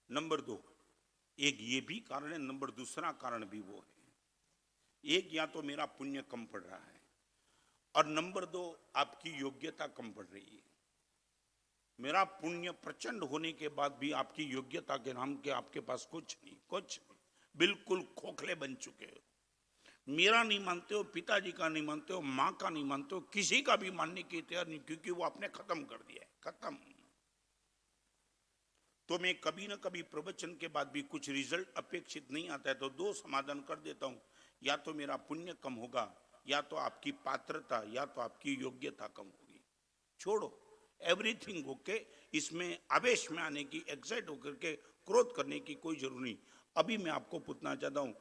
नंबर 2, एक ये भी कारण है, नंबर दूसरा कारण भी वो है। एक, या तो मेरा पुण्य कम पड़ रहा है, और नंबर 2, आपकी योग्यता कम पड़ रही है। मेरा पुण्य प्रचंड होने के बाद भी आपकी योग्यता के नाम के आपके पास कुछ नहीं, बिल्कुल खोखले बन चुके हो। मेरा नहीं मानते हो, पिताजी का नहीं मानते हो, माँ का नहीं मानते हो, किसी का भी मानने की तैयार नहीं, क्योंकि वो आपने खत्म कर दिया है, खत्म। तो मैं कभी ना कभी प्रवचन के बाद भी कुछ रिजल्ट अपेक्षित नहीं आता है तो 2 समाधान कर देता हूं, या तो मेरा पुण्य कम होगा, या तो आपकी पात्रता, या तो आपकी योग्यता कम होगी। छोड़ो एवरीथिंग ओके, इसमें आवेश में आने की, एक्साइट होकर के क्रोध करने की कोई जरूरत नहीं। अभी मैं आपको पूछना चाहता हूं,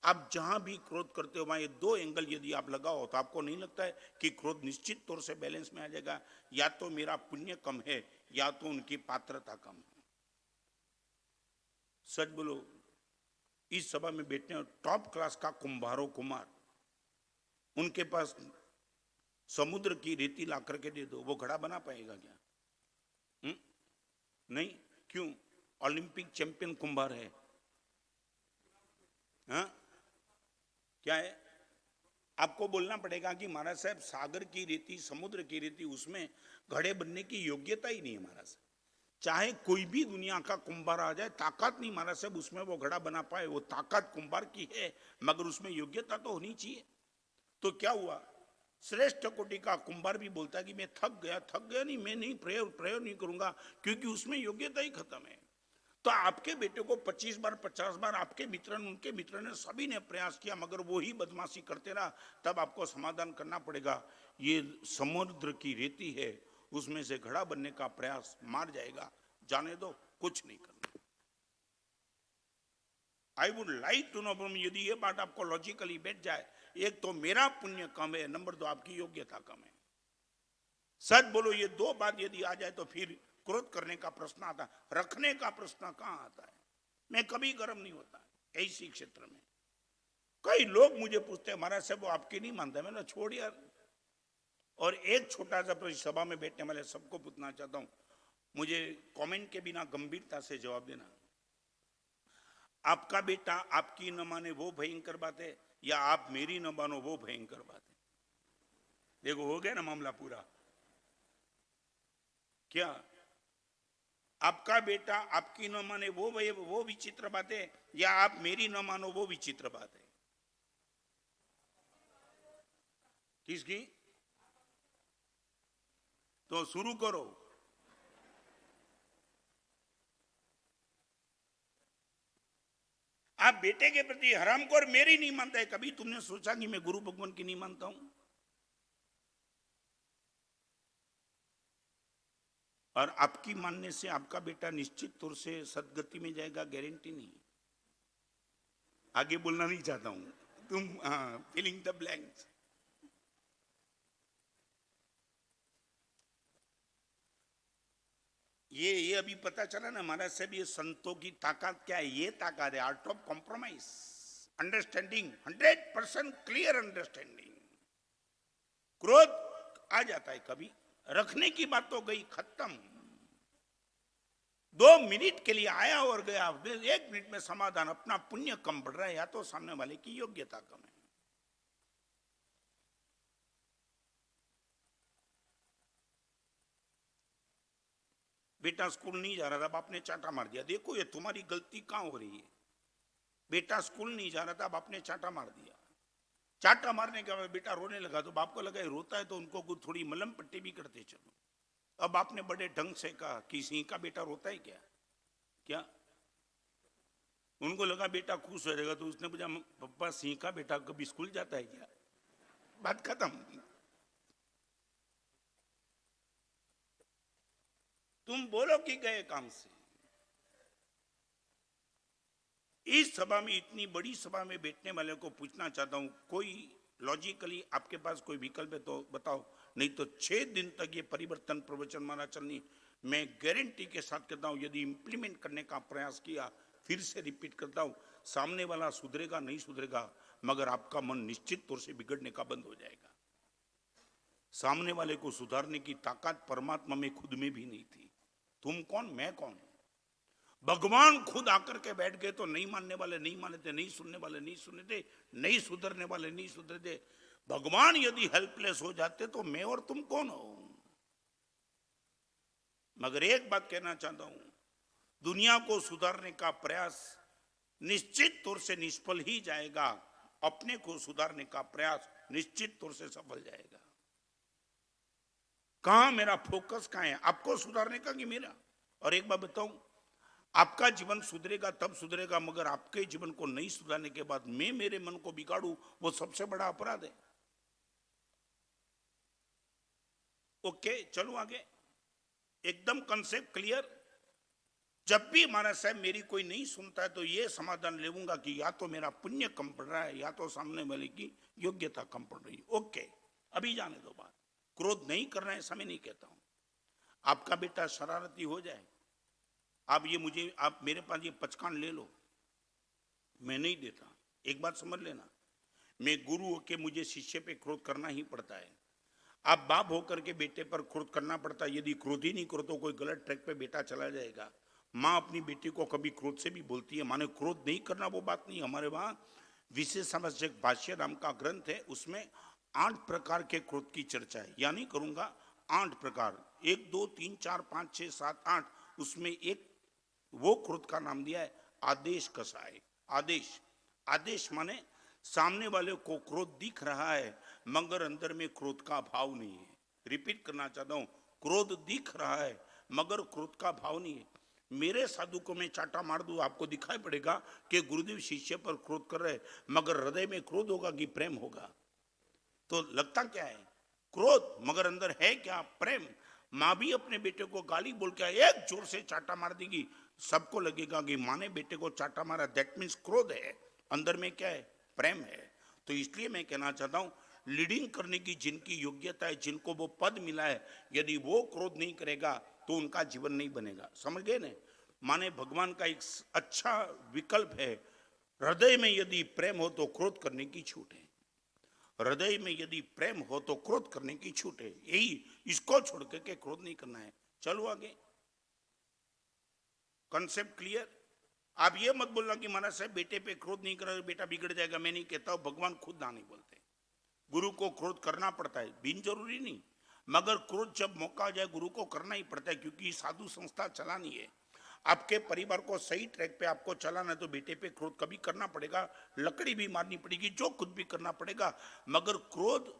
आप जहां भी क्रोध करते हो वहां ये 2 एंगल यदि आप लगाओ तो आपको नहीं लगता है कि क्रोध निश्चित तौर से बैलेंस में आ जाएगा? या तो मेरा पुण्य कम है, या तो उनकी पात्रता कम है। सच बोलो, इस सभा में बैठने टॉप क्लास का कुंभारो कुमार, उनके पास समुद्र की रेती ला करके दे दो, वो घड़ा बना पाएगा क्या? नहीं। क्यों? ओलंपिक चैंपियन कुंभार है। हाँ, क्या है? आपको बोलना पड़ेगा कि महाराज साहब, सागर की रेती, समुद्र की रेती, उसमें घड़े बनने की योग्यता ही नहीं है महाराज साहब। चाहे कोई भी दुनिया का कुंभार आ जाए, ताकत नहीं महाराज साहब उसमें वो घड़ा बना पाए। वो ताकत कुंभार की है, मगर उसमें योग्यता तो होनी चाहिए। तो क्या हुआ? श्रेष्ठ कोटि का कुंभार भी बोलता है कि मैं थक गया नहीं, मैं नहीं प्रयोग नहीं करूंगा, क्योंकि उसमें योग्यता ही खत्म है। तो आपके बेटे को 25 बार 50 बार आपके मित्र ने, उनके मित्र ने, सभी ने प्रयास किया, मगर वो ही बदमाशी करते रहा। तब आपको समाधान करना पड़ेगा, ये समुद्र की रेती है, उसमें से घड़ा बनने का प्रयास मार जाएगा, जाने दो, कुछ नहीं करना। I would like to know, यदि ये बात आपको लॉजिकली बैठ जाए, एक तो मेरा पुण्य कम है, नंबर 2 आपकी योग्यता कम है। सच बोलो, ये 2 बात यदि आ जाए तो फिर क्रोध करने का प्रश्न आता है, रखने का प्रश्न कहां आता है? मैं कभी गर्म नहीं होता ऐसी क्षेत्र में। कई लोग मुझे पूछते हैं, महाराज साहब वो आपकी नहीं मानता। मैंने छोड़ यार। और एक छोटा सा सभा में बैठने वाले सबको पूछना चाहता हूं, मुझे कमेंट के बिना गंभीरता से जवाब देना। आपका बेटा आपकी न माने वो भयंकर बात है, या आप मेरी न मानो वो भयंकर बात है? देखो, हो गया ना मामला पूरा। क्या आपका बेटा आपकी न माने वो विचित्र बात है, या आप मेरी न मानो वो विचित्र बात है? किसकी? तो शुरू करो। आप बेटे के प्रति हरामखोर मेरी नहीं मानता है, कभी तुमने सोचा कि मैं गुरु भगवान की नहीं मानता हूं? और आपकी मानने से आपका बेटा निश्चित तौर से सदगति में जाएगा, गारंटी नहीं। आगे बोलना नहीं चाहता हूं, तुम फिलिंग द ब्लैंक्स। ये अभी पता चला ना महाराज साहब, ये संतों की ताकत क्या है? ये ताकत है art of compromise, understanding, 100% clear understanding. क्रोध आ जाता है कभी, रखने की बात तो गई, खत्म। 2 मिनट के लिए आया और गया, 1 मिनट में समाधान। अपना पुण्य कम बढ़ रहा है, या तो सामने वाले की योग्यता कम है। बेटा स्कूल नहीं जा रहा था, बाप ने चांटा मार दिया। देखो ये तुम्हारी गलती कहां हो रही है। बेटा स्कूल नहीं जा रहा था, बाप ने चांटा मार दिया। चांटा मारने के बाद बेटा रोने लगा, तो बाप को लगा रोता है तो उनको कुछ थोड़ी मलम पट्टी भी करते चलो। अब आपने बड़े ढंग से कहा कि सिंह का बेटा रोता है क्या? क्या उनको लगा बेटा खुश हो जाएगा, तो उसने पूछा पप्पा सिंह का बेटा कभी स्कूल जाता है क्या? बात खत्म। तुम बोलो कि गए काम से। इस सभा में, इतनी बड़ी सभा में बैठने वाले को पूछना चाहता हूं, कोई लॉजिकली आपके पास कोई विकल्प है तो बताओ, नहीं तो 6 दिन तक ये परिवर्तन प्रवचन माना चलनी। मैं गारंटी के साथ कहता हूं, यदि इंप्लीमेंट करने का प्रयास किया, फिर से रिपीट करता हूं, सामने वाला सुधरेगा नहीं सुधरेगा, मगर आपका मन निश्चित तौर से बिगड़ने का बंद हो जाएगा। सामने वाले को सुधारने की ताकत परमात्मा में खुद में भी नहीं थी। तुम कौन, मैं कौन? भगवान खुद आकर के बैठ गए तो नहीं मानने वाले नहीं माने थे, नहीं सुनने वाले नहीं सुने थे, नहीं सुधरने वाले नहीं सुधरे थे। भगवान यदि हेल्पलेस हो जाते तो मैं और तुम कौन हो? मगर एक बात कहना चाहता हूं, दुनिया को सुधारने का प्रयास निश्चित तौर से निष्फल ही जाएगा, अपने को सुधारने का प्रयास निश्चित तौर से सफल जाएगा। कहां मेरा फोकस कहां है, आपको सुधारने का कि मेरा? और एक बात बताऊं, आपका जीवन सुधरेगा तब सुधरेगा, मगर आपके जीवन को नहीं सुधारने के बाद मैं मेरे मन को बिगाड़ू, वो सबसे बड़ा अपराध है। ओके, चलो आगे। एकदम कंसेप्ट क्लियर। जब भी महाराज साहब मेरी कोई नहीं सुनता है तो ये समाधान लेऊंगा कि या तो मेरा पुण्य कम पड़ रहा है या तो सामने वाले की योग्यता कम पड़ रही है। ओके, अभी जाने दो बात। क्रोध नहीं करना है ऐसा मैं नहीं कहता हूं। आपका बेटा शरारती हो जाए, आप मेरे पास ये पचकान ले लो, मैं नहीं देता। एक बात समझ लेना, मैं गुरु होकर मुझे शिष्य पे क्रोध करना ही पड़ता है। आप बाप होकर के बेटे पर क्रोध करना पड़ता है। यदि क्रोध ही नहीं करो तो कोई गलत ट्रैक पे बेटा चला जाएगा। माँ अपनी बेटी को कभी क्रोध से भी बोलती है, माने क्रोध नहीं करना वो बात नहीं। हमारे वहां विशेषावश्यक भाष्य नाम का ग्रंथ है, उसमें 8 प्रकार के क्रोध की चर्चा है। या नहीं करूंगा, 8 प्रकार, 1 2 3 4 5 6 7 8, उसमें एक वो क्रोध का नाम दिया है आदेश कसाय। आदेश, आदेश माने सामने वाले को क्रोध दिख रहा है मगर अंदर में क्रोध का भाव नहीं है। रिपीट करना चाहता हूं, क्रोध दिख रहा है मगर क्रोध का भाव नहीं है। मेरे साधु को मैं चाटा मार दूं, आपको दिखाई पड़ेगा कि गुरुदेव शिष्य पर क्रोध कर रहे, मगर हृदय में क्रोध होगा कि प्रेम होगा? तो लगता क्या है? क्रोध, मगर अंदर है क्या? प्रेम। माँ भी अपने बेटे को गाली बोल के एक जोर से चाटा मार देगी, सबको लगेगा कि माँ ने बेटे को चाटा मारा, दैट मीन्स क्रोध है। अंदर में क्या है? प्रेम है। तो इसलिए मैं कहना चाहता हूं, लीडिंग करने की जिनकी योग्यता है, जिनको वो पद मिला है, यदि वो क्रोध नहीं करेगा तो उनका जीवन नहीं बनेगा। समझ गए ना? माने भगवान का एक अच्छा विकल्प है, हृदय में यदि प्रेम हो तो क्रोध करने की छूट है। हृदय में यदि प्रेम हो तो क्रोध करने की छूट है। यही, इसको छोड़ के क्रोध नहीं करना है। चलो आगे, कॉन्सेप्ट क्लियर। आप ये मत बोलना कि महाराज साहब बेटे पे क्रोध नहीं करोगे बेटा बिगड़ जाएगा। मैं नहीं कहता हूं, भगवान खुद ना नहीं बोलते। गुरु को क्रोध करना पड़ता है, बिन जरूरी नहीं, मगर क्रोध जब मौका आ जाए गुरु को करना ही पड़ता है, क्योंकि साधु संस्था चलानी है। आपके परिवार को सही ट्रैक पे आपको चलाना है तो बेटे पे क्रोध कभी करना पड़ेगा, लकड़ी भी मारनी पड़ेगी, जो कुछ भी करना पड़ेगा, मगर क्रोध,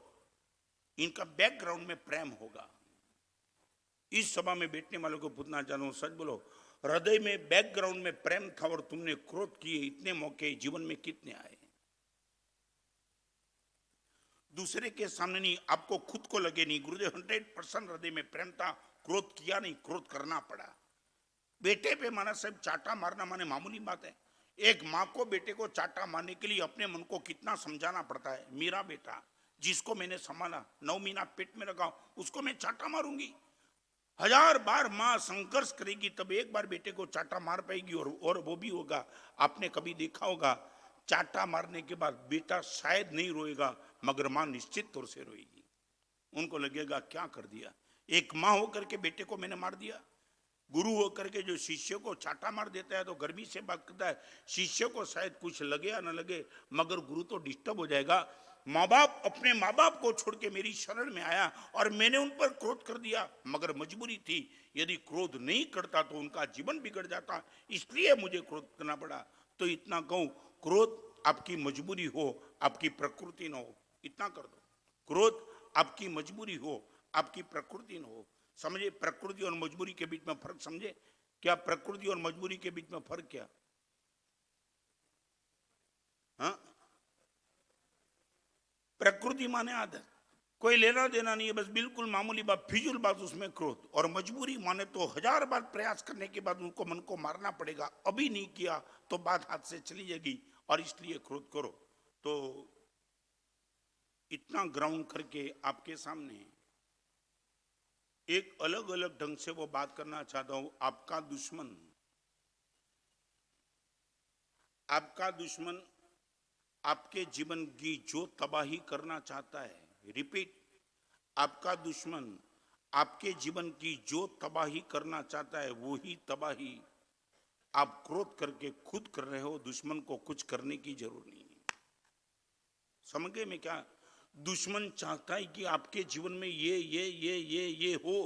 इनका बैकग्राउंड में प्रेम होगा। इस सभा में बैठने वालों को पूछना चाहता हूं, सच बोलो, हृदय में बैकग्राउंड में प्रेम था और तुमने क्रोध किए, इतने मौके जीवन में कितने आए? दूसरे के सामने नहीं, आपको खुद को लगे नहीं। गुरुदेव 100% हृदय में प्रेम था, क्रोध किया नहीं, क्रोध करना पड़ा। बेटे पे महाराज साहब चाटा मारना माने मामूली बात है। एक माँ को बेटे को चाटा मारने के लिए अपने मन को कितना समझाना पड़ता है। मेरा बेटा जिसको मैंने संभाला, 9 महीना पेट में रखा, उसको मैं चाटा मारूंगी? 1000 बार माँ संघर्ष करेगी तब एक बार बेटे को चाटा मार पाएगी, और वो भी होगा। आपने कभी देखा होगा, चाटा मारने के बाद बेटा शायद नहीं रोएगा मगर माँ निश्चित तौर से रोएगी। उनको लगेगा क्या कर दिया, एक माँ होकर के बेटे को मैंने मार दिया। गुरु होकर के जो शिष्य को चाटा मार देता है तो गर्मी से बात करता है, शिष्य को शायद कुछ लगे या न लगे, मगर गुरु तो डिस्टर्ब हो जाएगा। माँ बाप, अपने माँ बाप को छोड़ के मेरी शरण में आया और मैंने उन पर क्रोध कर दिया, मगर मजबूरी थी। यदि क्रोध नहीं करता तो उनका जीवन बिगड़ जाता, इसलिए मुझे क्रोध करना पड़ा। तो इतना कहूं, क्रोध आपकी मजबूरी हो, आपकी प्रकृति न हो, इतना कर दो। क्रोध आपकी मजबूरी हो, आपकी प्रकृति न हो। समझे? प्रकृति और मजबूरी के बीच में फर्क समझे? क्या प्रकृति और मजबूरी के बीच में फर्क क्या? हाँ, प्रकृति माने आदत, कोई लेना देना नहीं है, बस बिल्कुल मामूली बात, फिजूल बात, उसमें क्रोध। और मजबूरी माने तो 1000 बार प्रयास करने के बाद उनको मन को मारना पड़ेगा, अभी नहीं किया तो बात हाथ से चली जाएगी, और इसलिए क्रोध करो। तो इतना ग्राउंड करके आपके सामने एक अलग अलग ढंग से वो बात करना चाहता हूं। आपका दुश्मन आपके जीवन की जो तबाही करना चाहता है, रिपीट, आपका दुश्मन आपके जीवन की जो तबाही करना चाहता है वो ही तबाही आप क्रोध करके खुद कर रहे हो। दुश्मन को कुछ करने की जरूरत नहीं है। समझ गए मैं क्या? दुश्मन चाहता है कि आपके जीवन में ये हो,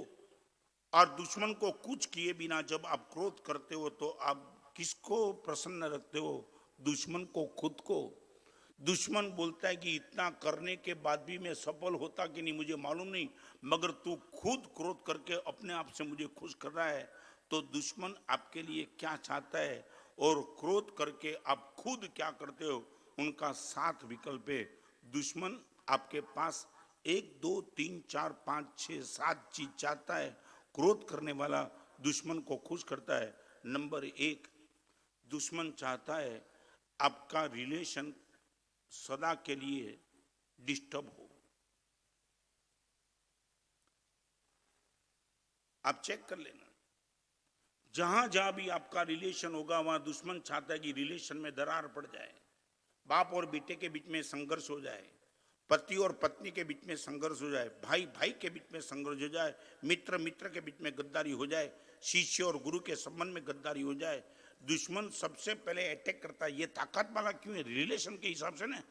और दुश्मन को कुछ किए बिना जब आप क्रोध करते हो तो आप किसको प्रसन्न रखते हो? दुश्मन को, खुद को। दुश्मन बोलता है कि इतना करने के बाद भी मैं सफल होता कि नहीं मुझे मालूम नहीं, मगर तू खुद क्रोध करके अपने आप से मुझे खुश कर रहा है। तो दुश्मन आपके लिए क्या चाहता है और क्रोध करके आप खुद क्या करते हो, उनका 7 विकल्प है। दुश्मन आपके पास 1 2 3 4 5 6 7 चीज चाहता है। क्रोध करने वाला दुश्मन को खुश करता है। नंबर 1, दुश्मन चाहता है आपका रिलेशन सदा के लिए डिस्टर्ब हो। आप चेक कर लेना, जहां जहां भी आपका रिलेशन होगा वहां दुश्मन चाहता है कि रिलेशन में दरार पड़ जाए, बाप और बेटे के बीच में संघर्ष हो जाए, पति और पत्नी के बीच में संघर्ष हो जाए, भाई भाई के बीच में संघर्ष हो जाए, मित्र मित्र के बीच में गद्दारी हो जाए, शिष्य और गुरु के संबंध में गद्दारी हो जाए। दुश्मन सबसे पहले अटैक करता है। ये ताकत वाला क्यों है? रिलेशन के हिसाब से ना,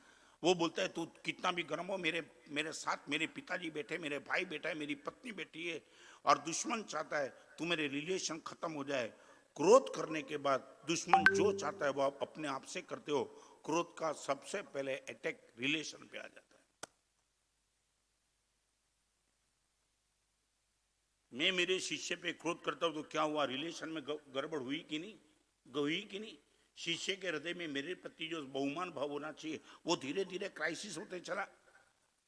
वो बोलता है तू कितना भी गर्म हो, मेरे साथ मेरे पिताजी बैठे, मेरे भाई बैठा है, मेरी पत्नी बैठी है। और दुश्मन चाहता है तू मेरे रिलेशन खत्म हो जाए। क्रोध करने के बाद दुश्मन जो चाहता है वो आप अपने आप से करते हो। क्रोध का सबसे पहले अटैक रिलेशन पे आ जाता है। मैं मेरे शिष्य पे क्रोध करता हूं तो क्या हुआ? रिलेशन में गड़बड़ हुई कि नहीं? हुई कि नहीं? शिष्य के हृदय में मेरे प्रति जो बहुमान भाव होना चाहिए वो धीरे धीरे क्राइसिस होते चला।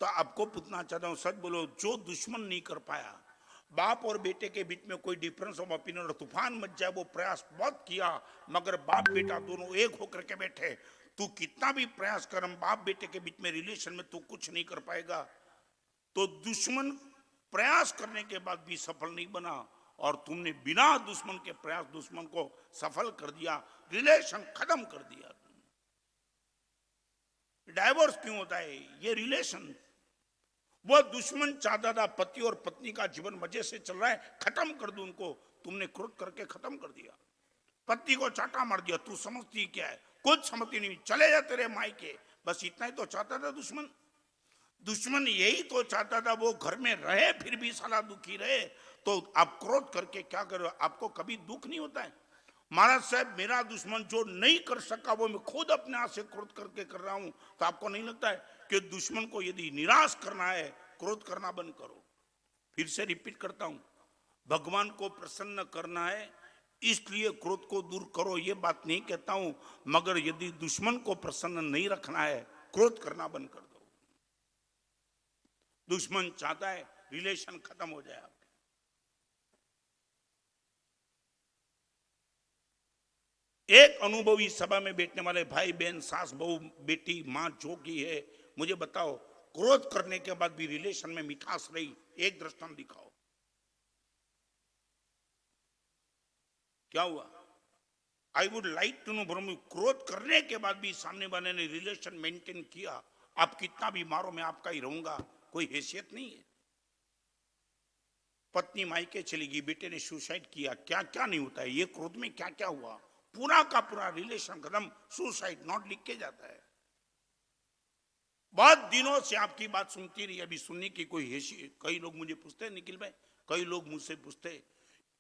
तो आपको पूछना चाहता हूं, सच बोलो, जो दुश्मन नहीं कर पाया, बाप और बेटे के बीच में कोई डिफरेंस ऑफ ओपिनियन और तूफान मच जाए, वो प्रयास बहुत किया मगर बाप बेटा दोनों एक होकर के बैठे। तू कितना भी प्रयास कर, हम बाप बेटे के बीच में रिलेशन में तू कुछ नहीं कर पाएगा। तो दुश्मन प्रयास करने के बाद भी सफल नहीं बना और तुमने बिना दुश्मन के प्रयास दुश्मन को सफल कर दिया, रिलेशन खत्म कर दिया। डाइवोर्स क्यों होता है? ये रिलेशन, वो दुश्मन चाहता था पति और पत्नी का जीवन मजे से चल रहा है, खत्म कर दो उनको, तुमने क्रोध करके खत्म कर दिया। पति को चाटा मार दिया। तू समझती क्या है? कुछ समझती नहीं, चले जा तेरे मायके। बस इतना ही तो चाहता था दुश्मन। दुश्मन यही तो चाहता था वो घर में रहे फिर भी साला दुखी रहे। तो आप क्रोध करके क्या करो? आपको कभी दुख नहीं होता है? महाराज साहब, मेरा दुश्मन जो नहीं कर सका वो मैं खुद अपने आप से क्रोध करके कर रहा हूं। तो आपको नहीं लगता है कि दुश्मन को यदि निराश करना है, क्रोध करना बंद करो। फिर से रिपीट करता हूं, भगवान को प्रसन्न करना है इसलिए क्रोध को दूर करो, ये बात नहीं कहता हूं। मगर यदि दुश्मन को प्रसन्न नहीं रखना है, क्रोध करना बंद कर दो। दुश्मन चाहता है रिलेशन खत्म हो जाए आपके। एक अनुभवी सभा में बैठने वाले भाई बहन, सास बहू, बेटी, मां जो की है, मुझे बताओ क्रोध करने के बाद भी रिलेशन में मिठास रही? एक दृष्टांत दिखाओ, क्या हुआ? I would like to know ब्रह्म, क्रोध करने के बाद भी सामने वाले ने रिलेशन मेंटेन किया। आप कितना भी मारो मैं आपका ही रहूंगा, कोई हैसियत नहीं है। पत्नी मायके चली गई, बेटे ने सुसाइड किया, क्या क्या नहीं होता है? ये क्रोध में क्या क्या हुआ? पूरा का पूरा रिलेशन खत्म, सुसाइड नोट लिख के जाता है। बहुत दिनों से आपकी बात सुनती रही, अभी सुनने की कोई हैसियत? कई लोग मुझे पूछते निखिल भाई, कई लोग मुझसे पूछते,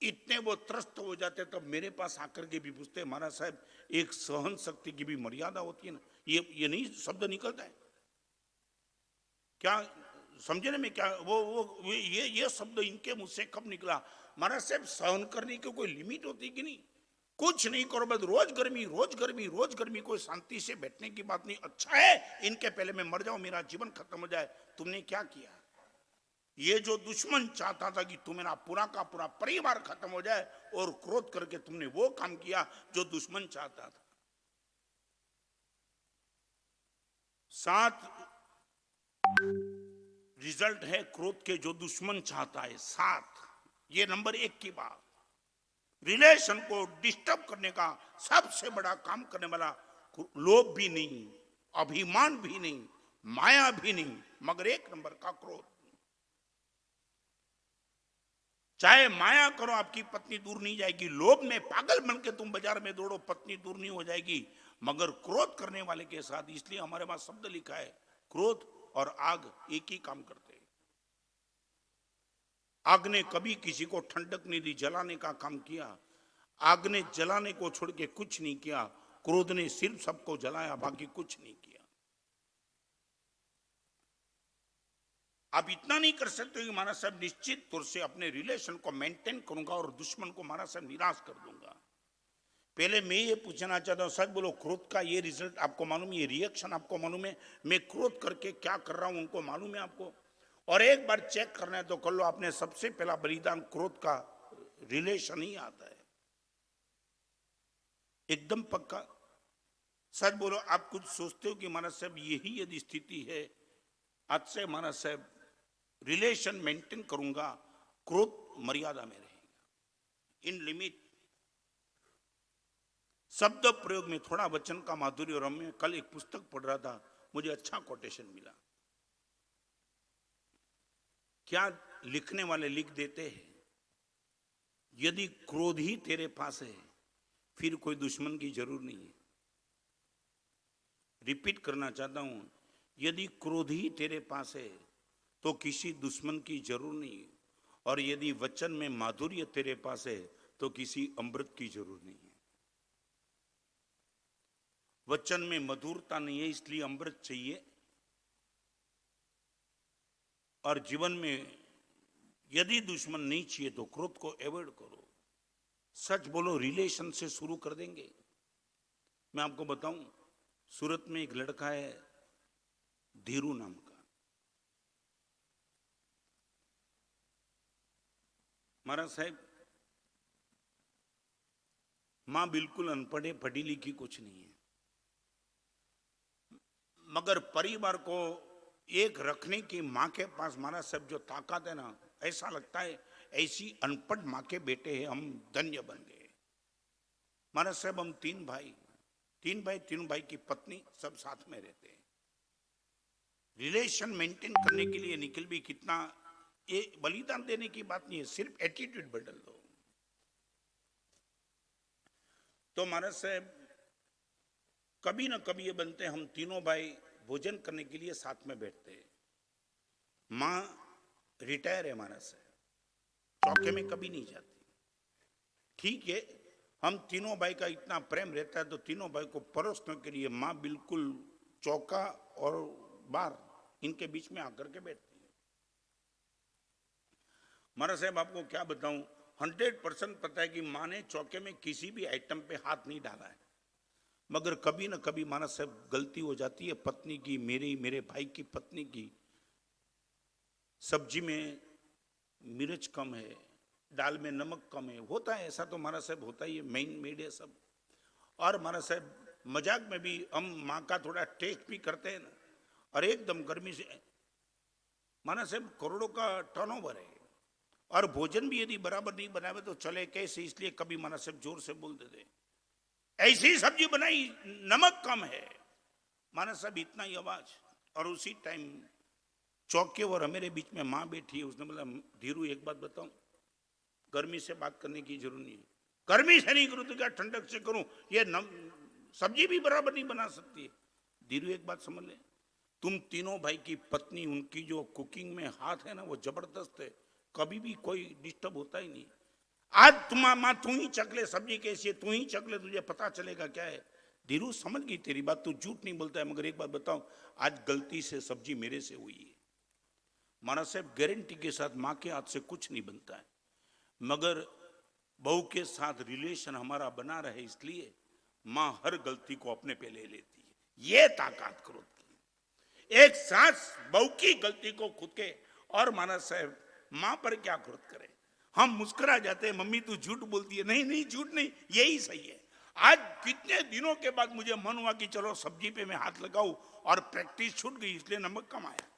इतने वो त्रस्त हो जाते तब मेरे पास आकर के भी पूछते, महाराज साहब एक सहन शक्ति की भी मर्यादा होती है ना, ये नहीं शब्द निकलता है क्या? समझे ना मैं क्या? वो ये शब्द इनके मुंह से कब निकला? महाराज साहब सहन करने की कोई लिमिट होती कि नहीं? कुछ नहीं करो, बस रोज गर्मी रोज गर्मी रोज गर्मी, कोई शांति से बैठने की बात नहीं। अच्छा है इनके पहले मैं मर जाऊं, मेरा जीवन खत्म हो जाए। तुमने क्या किया? ये जो दुश्मन चाहता था कि तुम्हारा पूरा का पूरा परिवार खत्म हो जाए, और क्रोध करके तुमने वो काम किया जो दुश्मन चाहता था। 7 रिजल्ट है क्रोध के जो दुश्मन चाहता है। 7, ये नंबर 1 की बात। रिलेशन को डिस्टर्ब करने का सबसे बड़ा काम करने वाला लोभ भी नहीं, अभिमान भी नहीं, माया भी नहीं, मगर 1 नंबर का क्रोध। चाहे माया करो आपकी पत्नी दूर नहीं जाएगी, लोभ में पागल बन के तुम बाजार में दौड़ो पत्नी दूर नहीं हो जाएगी, मगर क्रोध करने वाले के साथ, इसलिए हमारे पास शब्द लिखा है क्रोध और आग एक ही काम करते हैं। आग ने कभी किसी को ठंडक नहीं दी, जलाने का काम किया। आग ने जलाने को छोड़ के कुछ नहीं किया, क्रोध ने सिर्फ सबको जलाया, बाकी कुछ नहीं किया। आप इतना नहीं कर सकते कि महाराज साहब निश्चित तौर से अपने रिलेशन को मेंटेन करूंगा और दुश्मन को महाराज साहब निराश कर दूंगा। पहले मैं ये पूछना चाहता हूं, सच बोलो, क्रोध का ये रिजल्ट आपको मालूम है, ये रिएक्शन आपको मालूम है? मैं क्रोध करके क्या कर रहा हूं उनको मालूम है आपको? और एक बार चेक करना है तो कर लो, आपने सबसे पहला बलिदान क्रोध का रिलेशन ही आता है, एकदम पक्का। सच बोलो, आप कुछ सोचते हो कि महाराज साहब यही यदि स्थिति है, आज से महाराज साहब रिलेशन मेंटेन करूंगा, क्रोध मर्यादा में रहेगा, इन लिमिट। शब्द प्रयोग में थोड़ा वचन का माधुर्य, और मैं कल एक पुस्तक पढ़ रहा था, मुझे अच्छा कोटेशन मिला। क्या लिखने वाले लिख देते हैं, यदि क्रोध ही तेरे पास है फिर कोई दुश्मन की जरूर नहीं है। रिपीट करना चाहता हूं, यदि क्रोध ही तेरे पास है तो किसी दुश्मन की जरूर नहीं है, और यदि वचन में माधुर्य तेरे पास है तो किसी अमृत की जरूर नहीं है। वचन में मधुरता नहीं है, इसलिए अमृत चाहिए। और जीवन में यदि दुश्मन नहीं चाहिए तो क्रोध को अवॉइड करो। सच बोलो, रिलेशन से शुरू कर देंगे। मैं आपको बताऊं, सूरत में एक लड़का है धीरू नाम का, महाराज साहब मां बिल्कुल अनपढ़ है, पढ़ी लिखी कुछ नहीं है, मगर परिवार को एक रखने की मां के पास महाराज साहब जो ताकत है ना, ऐसा लगता है ऐसी अनपढ़ मां के बेटे हैं, हम धन्य बन गए। महाराज साहब हम तीन भाई, तीनों भाई की पत्नी सब साथ में रहते हैं। रिलेशन मेंटेन करने के लिए निखिल भी कितना, ये बलिदान देने की बात नहीं है, सिर्फ एटीट्यूड बदल दो। तो महाराज साहब कभी ना कभी ये बनते हैं, हम तीनों भाई भोजन करने के लिए साथ में बैठते हैं। मां रिटायर है महाराज साहब, चौके में कभी नहीं जाती। ठीक है, हम तीनों भाई का इतना प्रेम रहता है तो तीनों भाई को परोसने के लिए मां बिल्कुल चौका और बार इनके बीच में आकर के बैठती है। महाराज साहब आपको क्या बताऊं, 100% पता है कि मां ने चौके में किसी भी आइटम पे हाथ नहीं डाला है, मगर कभी ना कभी महाराज साहब गलती हो जाती है पत्नी की, मेरे भाई की पत्नी की। सब्जी में मिर्च कम है, दाल में नमक कम है, होता है ऐसा, तो महाराज साहब होता ही है, मेन मेड है सब। और महाराज साहब मजाक में भी हम माँ का थोड़ा टेस्ट भी करते हैं ना, और एकदम गर्मी से, महाराज साहब करोड़ों का टर्नओवर है, और भोजन भी यदि बराबर नहीं बनावे तो चले कैसे, इसलिए कभी महाराज साहब जोर से बोल देते, ऐसी सब्जी बनाई नमक कम है, महाराज साहब इतना ही आवाज। और उसी टाइम चौके और हमारे बीच में माँ बैठी है, उसने बोला धीरू एक बात बताऊं, गर्मी से बात करने की जरूरत नहीं है, गर्मी से नहीं करूं तो क्या ठंडक से करूं, ये सब्जी भी बराबर नहीं बना सकती है। धीरू एक बात समझ ले, तुम तीनों भाई की पत्नी, उनकी जो कुकिंग में हाथ है ना वो जबरदस्त है, कभी भी कोई डिस्टर्ब होता ही नहीं। आज तुम्हारा माँ तू ही चख ले सब्जी कैसी है, तू ही चख ले, तुझे पता चलेगा क्या है। धीरू समझ गई तेरी बात, तू झूठ नहीं बोलता है, मगर एक बात बताओ, आज गलती से सब्जी मेरे से हुई है। महाराज साहब गारंटी के साथ माँ के हाथ से कुछ नहीं बनता है, मगर बहू के साथ रिलेशन हमारा बना रहे इसलिए माँ हर गलती को अपने पे ले लेती है। ये ताकत क्रोध की। एक सास बहू की गलती को खुद के, और महाराज साहब माँ पर क्या क्रोध करे, हम मुस्कुरा जाते हैं, मम्मी तू झूठ बोलती है, नहीं नहीं झूठ नहीं, यही सही है। आज कितने दिनों के बाद मुझे मन हुआ कि चलो सब्जी पे मैं हाथ लगाऊं, और प्रैक्टिस छूट गई इसलिए नमक कम आया।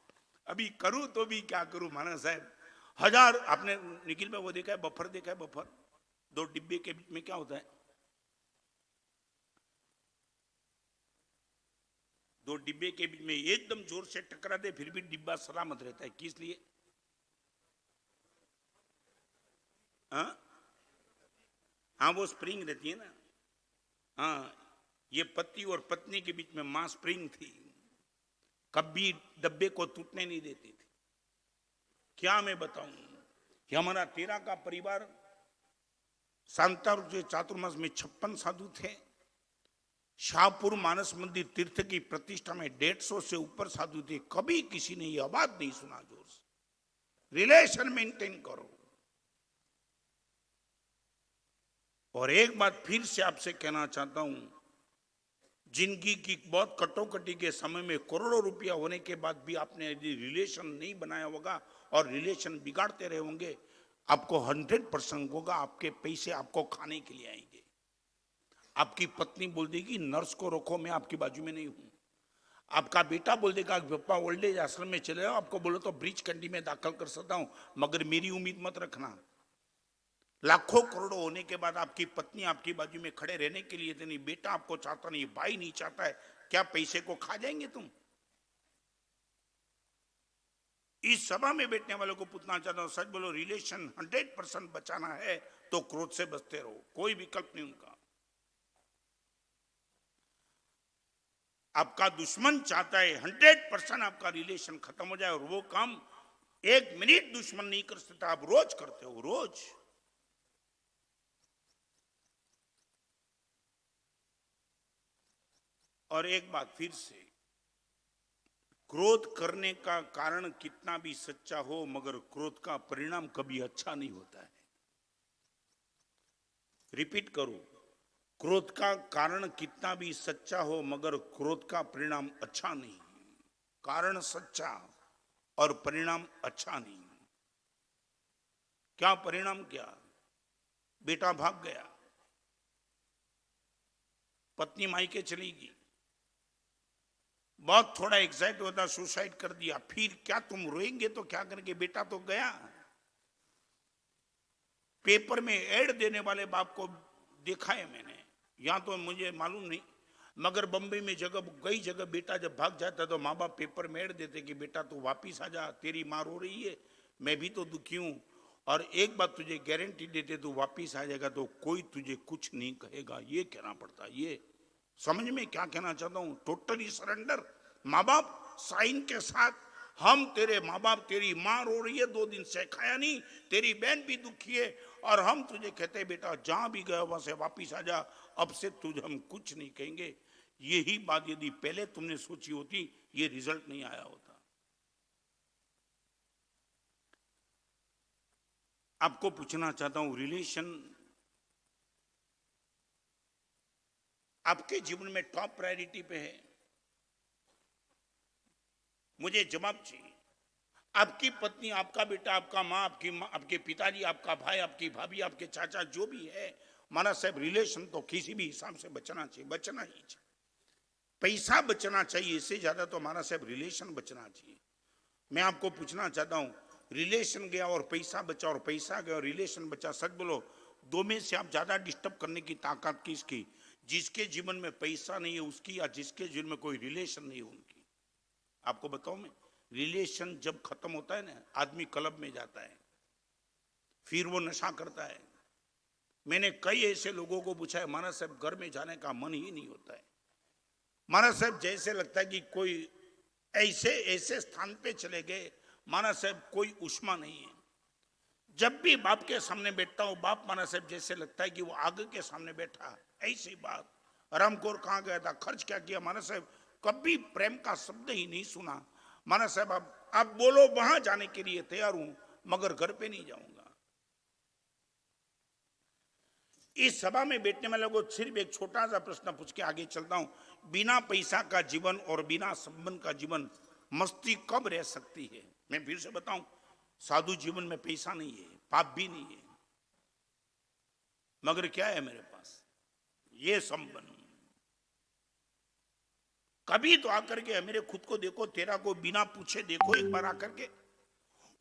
अभी करूं तो भी क्या करूं महाराज साहब, हजार, आपने निखिल में वो देखा है बफर, देखा है बफर, 2 डिब्बे के बीच में क्या होता है, 2 डिब्बे के बीच में एकदम जोर से टकरा दे फिर भी डिब्बा सलामत रहता है, किस लिए? हाँ हाँ, वो स्प्रिंग रहती है ना। हाँ, ये पति और पत्नी के बीच में मां स्प्रिंग थी, कभी डब्बे को टूटने नहीं देती थी। क्या मैं बताऊं कि हमारा तेरा का परिवार शांतारूप चातुर्मास में 56 साधु थे। शाहपुर मानस मंदिर तीर्थ की प्रतिष्ठा में 150 से ऊपर साधु थे। कभी किसी ने यह बात नहीं सुना जोर से रिलेशन मेंटेन करो। और एक बात फिर से आपसे कहना चाहता हूं, जिंदगी की बहुत कटोकटी के समय में करोड़ों रुपया होने के बाद भी आपने यदि रिलेशन नहीं बनाया होगा और रिलेशन बिगाड़ते रहे होंगे, आपको 100% होगा आपके पैसे आपको खाने के लिए आएंगे। आपकी पत्नी बोल देगी नर्स को रखो, मैं आपकी बाजू में नहीं हूं। आपका बेटा बोल देगा पापा ओल्ड एज आश्रम में चले जाओ, आपको बोलो तो ब्रीच कंडी में दाखिल कर सकता हूं, मगर मेरी उम्मीद मत रखना। लाखों करोड़ों होने के बाद आपकी पत्नी आपकी बाजू में खड़े रहने के लिए नहीं, बेटा आपको चाहता नहीं, भाई नहीं चाहता है, क्या पैसे को खा जाएंगे तुम? इस सभा में बैठने वालों को पूछना चाहता हूं, सच बोलो, रिलेशन 100% बचाना है तो क्रोध से बचते रहो, कोई विकल्प नहीं उनका। आपका दुश्मन चाहता है 100% आपका रिलेशन खत्म हो जाए, और वो काम 1 मिनट दुश्मन नहीं कर सकता, आप रोज करते हो, रोज। और एक बात फिर से, क्रोध करने का कारण कितना भी सच्चा हो, मगर क्रोध का परिणाम कभी अच्छा नहीं होता है। रिपीट करो, क्रोध का कारण कितना भी सच्चा हो, मगर क्रोध का परिणाम अच्छा नहीं। कारण सच्चा और परिणाम अच्छा नहीं। क्या परिणाम? क्या? बेटा भाग गया, पत्नी मायके चली गई, बहुत थोड़ा एक्साइट होता सुसाइड कर दिया, फिर क्या तुम रोएंगे तो क्या करेंगे? बेटा तो गया। पेपर में ऐड देने वाले बाप को देखा है मैंने, यहां तो मुझे मालूम नहीं, मगर बंबई में जगह कई जगह बेटा जब भाग जाता तो माँ बाप पेपर में ऐड देते कि बेटा तू वापिस आ जा, तेरी माँ रो रही है, मैं भी तो दुखी हूं, और एक बात तुझे गारंटी देते, तू वापिस आ जाएगा तो कोई तुझे कुछ नहीं कहेगा। ये कहना पड़ता है। ये समझ में क्या कहना चाहता हूं? Totally surrender. माँ बाप साइन के साथ, हम तेरे माँ बाप, तेरी माँ रो रही है, 2 दिन से खाया नहीं, तेरी बहन भी दुखी है, और हम तुझे कहते बेटा जहां भी गए वहां से वापिस आ जा, अब से तुझे हम कुछ नहीं कहेंगे। यही बात यदि पहले तुमने सोची होती, ये रिजल्ट नहीं आया होता। आपको पूछना चाहता हूं, रिलेशन आपके जीवन में टॉप प्रायोरिटी पे है? मुझे जवाब चाहिए। आपकी पत्नी, आपका बेटा, आपका माँ, आपकी माँ, आपके पिताजी, आपका भाई, आपकी भाभी, आपके चाचा, जो भी है, माना साहब, रिलेशन तो किसी भी हिसाब से बचना चाहिए, बचना ही चाहिए। पैसा बचना चाहिए, इससे ज्यादा तो माना साहब रिलेशन बचना चाहिए। मैं आपको पूछना चाहता हूं, रिलेशन गया और पैसा बचा, और पैसा गया और रिलेशन बचा, सच बोलो, दो में से आप ज्यादा डिस्टर्ब करने की ताकत किसकी? जिसके जीवन में पैसा नहीं है उसकी, या जिसके जीवन में कोई रिलेशन नहीं है उनकी। आपको बताऊं मैं, रिलेशन जब खत्म होता है ना, आदमी क्लब में जाता है, फिर वो नशा करता है। मैंने कई ऐसे लोगों को पूछा है, महाराज साहब घर में जाने का मन ही नहीं होता है। महाराज साहब जैसे लगता है कि कोई ऐसे ऐसे स्थान पे चले गए, महाराज साहब कोई उष्मा नहीं है। जब भी बाप के सामने बैठता हूँ, बाप महाराज साहब जैसे लगता है कि वो आग के सामने बैठा। ऐसी बात, रामकोर कहाँ गया था, खर्च क्या किया, महाराज साहब कभी प्रेम का शब्द ही नहीं सुना। महाराज साहब आप बोलो, वहां जाने के लिए तैयार हूं, मगर घर पे नहीं जाऊंगा। इस सभा में बैठने वालों को सिर्फ एक छोटा सा प्रश्न पूछ के आगे चलता हूं, बिना पैसा का जीवन और बिना संबंध का जीवन मस्ती कब रह सकती है? मैं फिर से बताऊं, साधु जीवन में पैसा नहीं है, पाप भी नहीं है, मगर क्या है मेरे पास? ये संबंध। कभी तो आकर के मेरे खुद को देखो, तेरा को बिना पूछे देखो, एक बार आकर के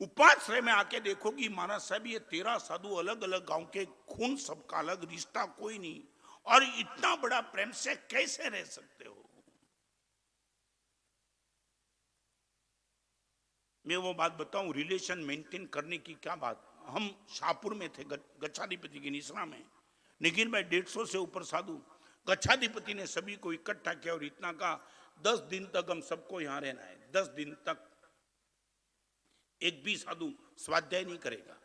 उपाश्रय में आके देखोगी, महाराज साहब ये 13 साधु अलग अलग गांव के, खून सबका अलग, रिश्ता कोई नहीं, और इतना बड़ा प्रेम से कैसे रह सकते हो? मैं वो बात बताऊं, रिलेशन मेंटेन करने की क्या बात, हम शाहपुर में थे, गच्छाधिपति की निसरा में, निखिल भाई 150 से ऊपर साधु, गच्छाधिपति ने सभी को इकट्ठा किया और इतना कहा 10 दिन तक हम सबको यहां रहना है, 10 दिन तक एक भी साधु स्वाध्याय नहीं करेगा।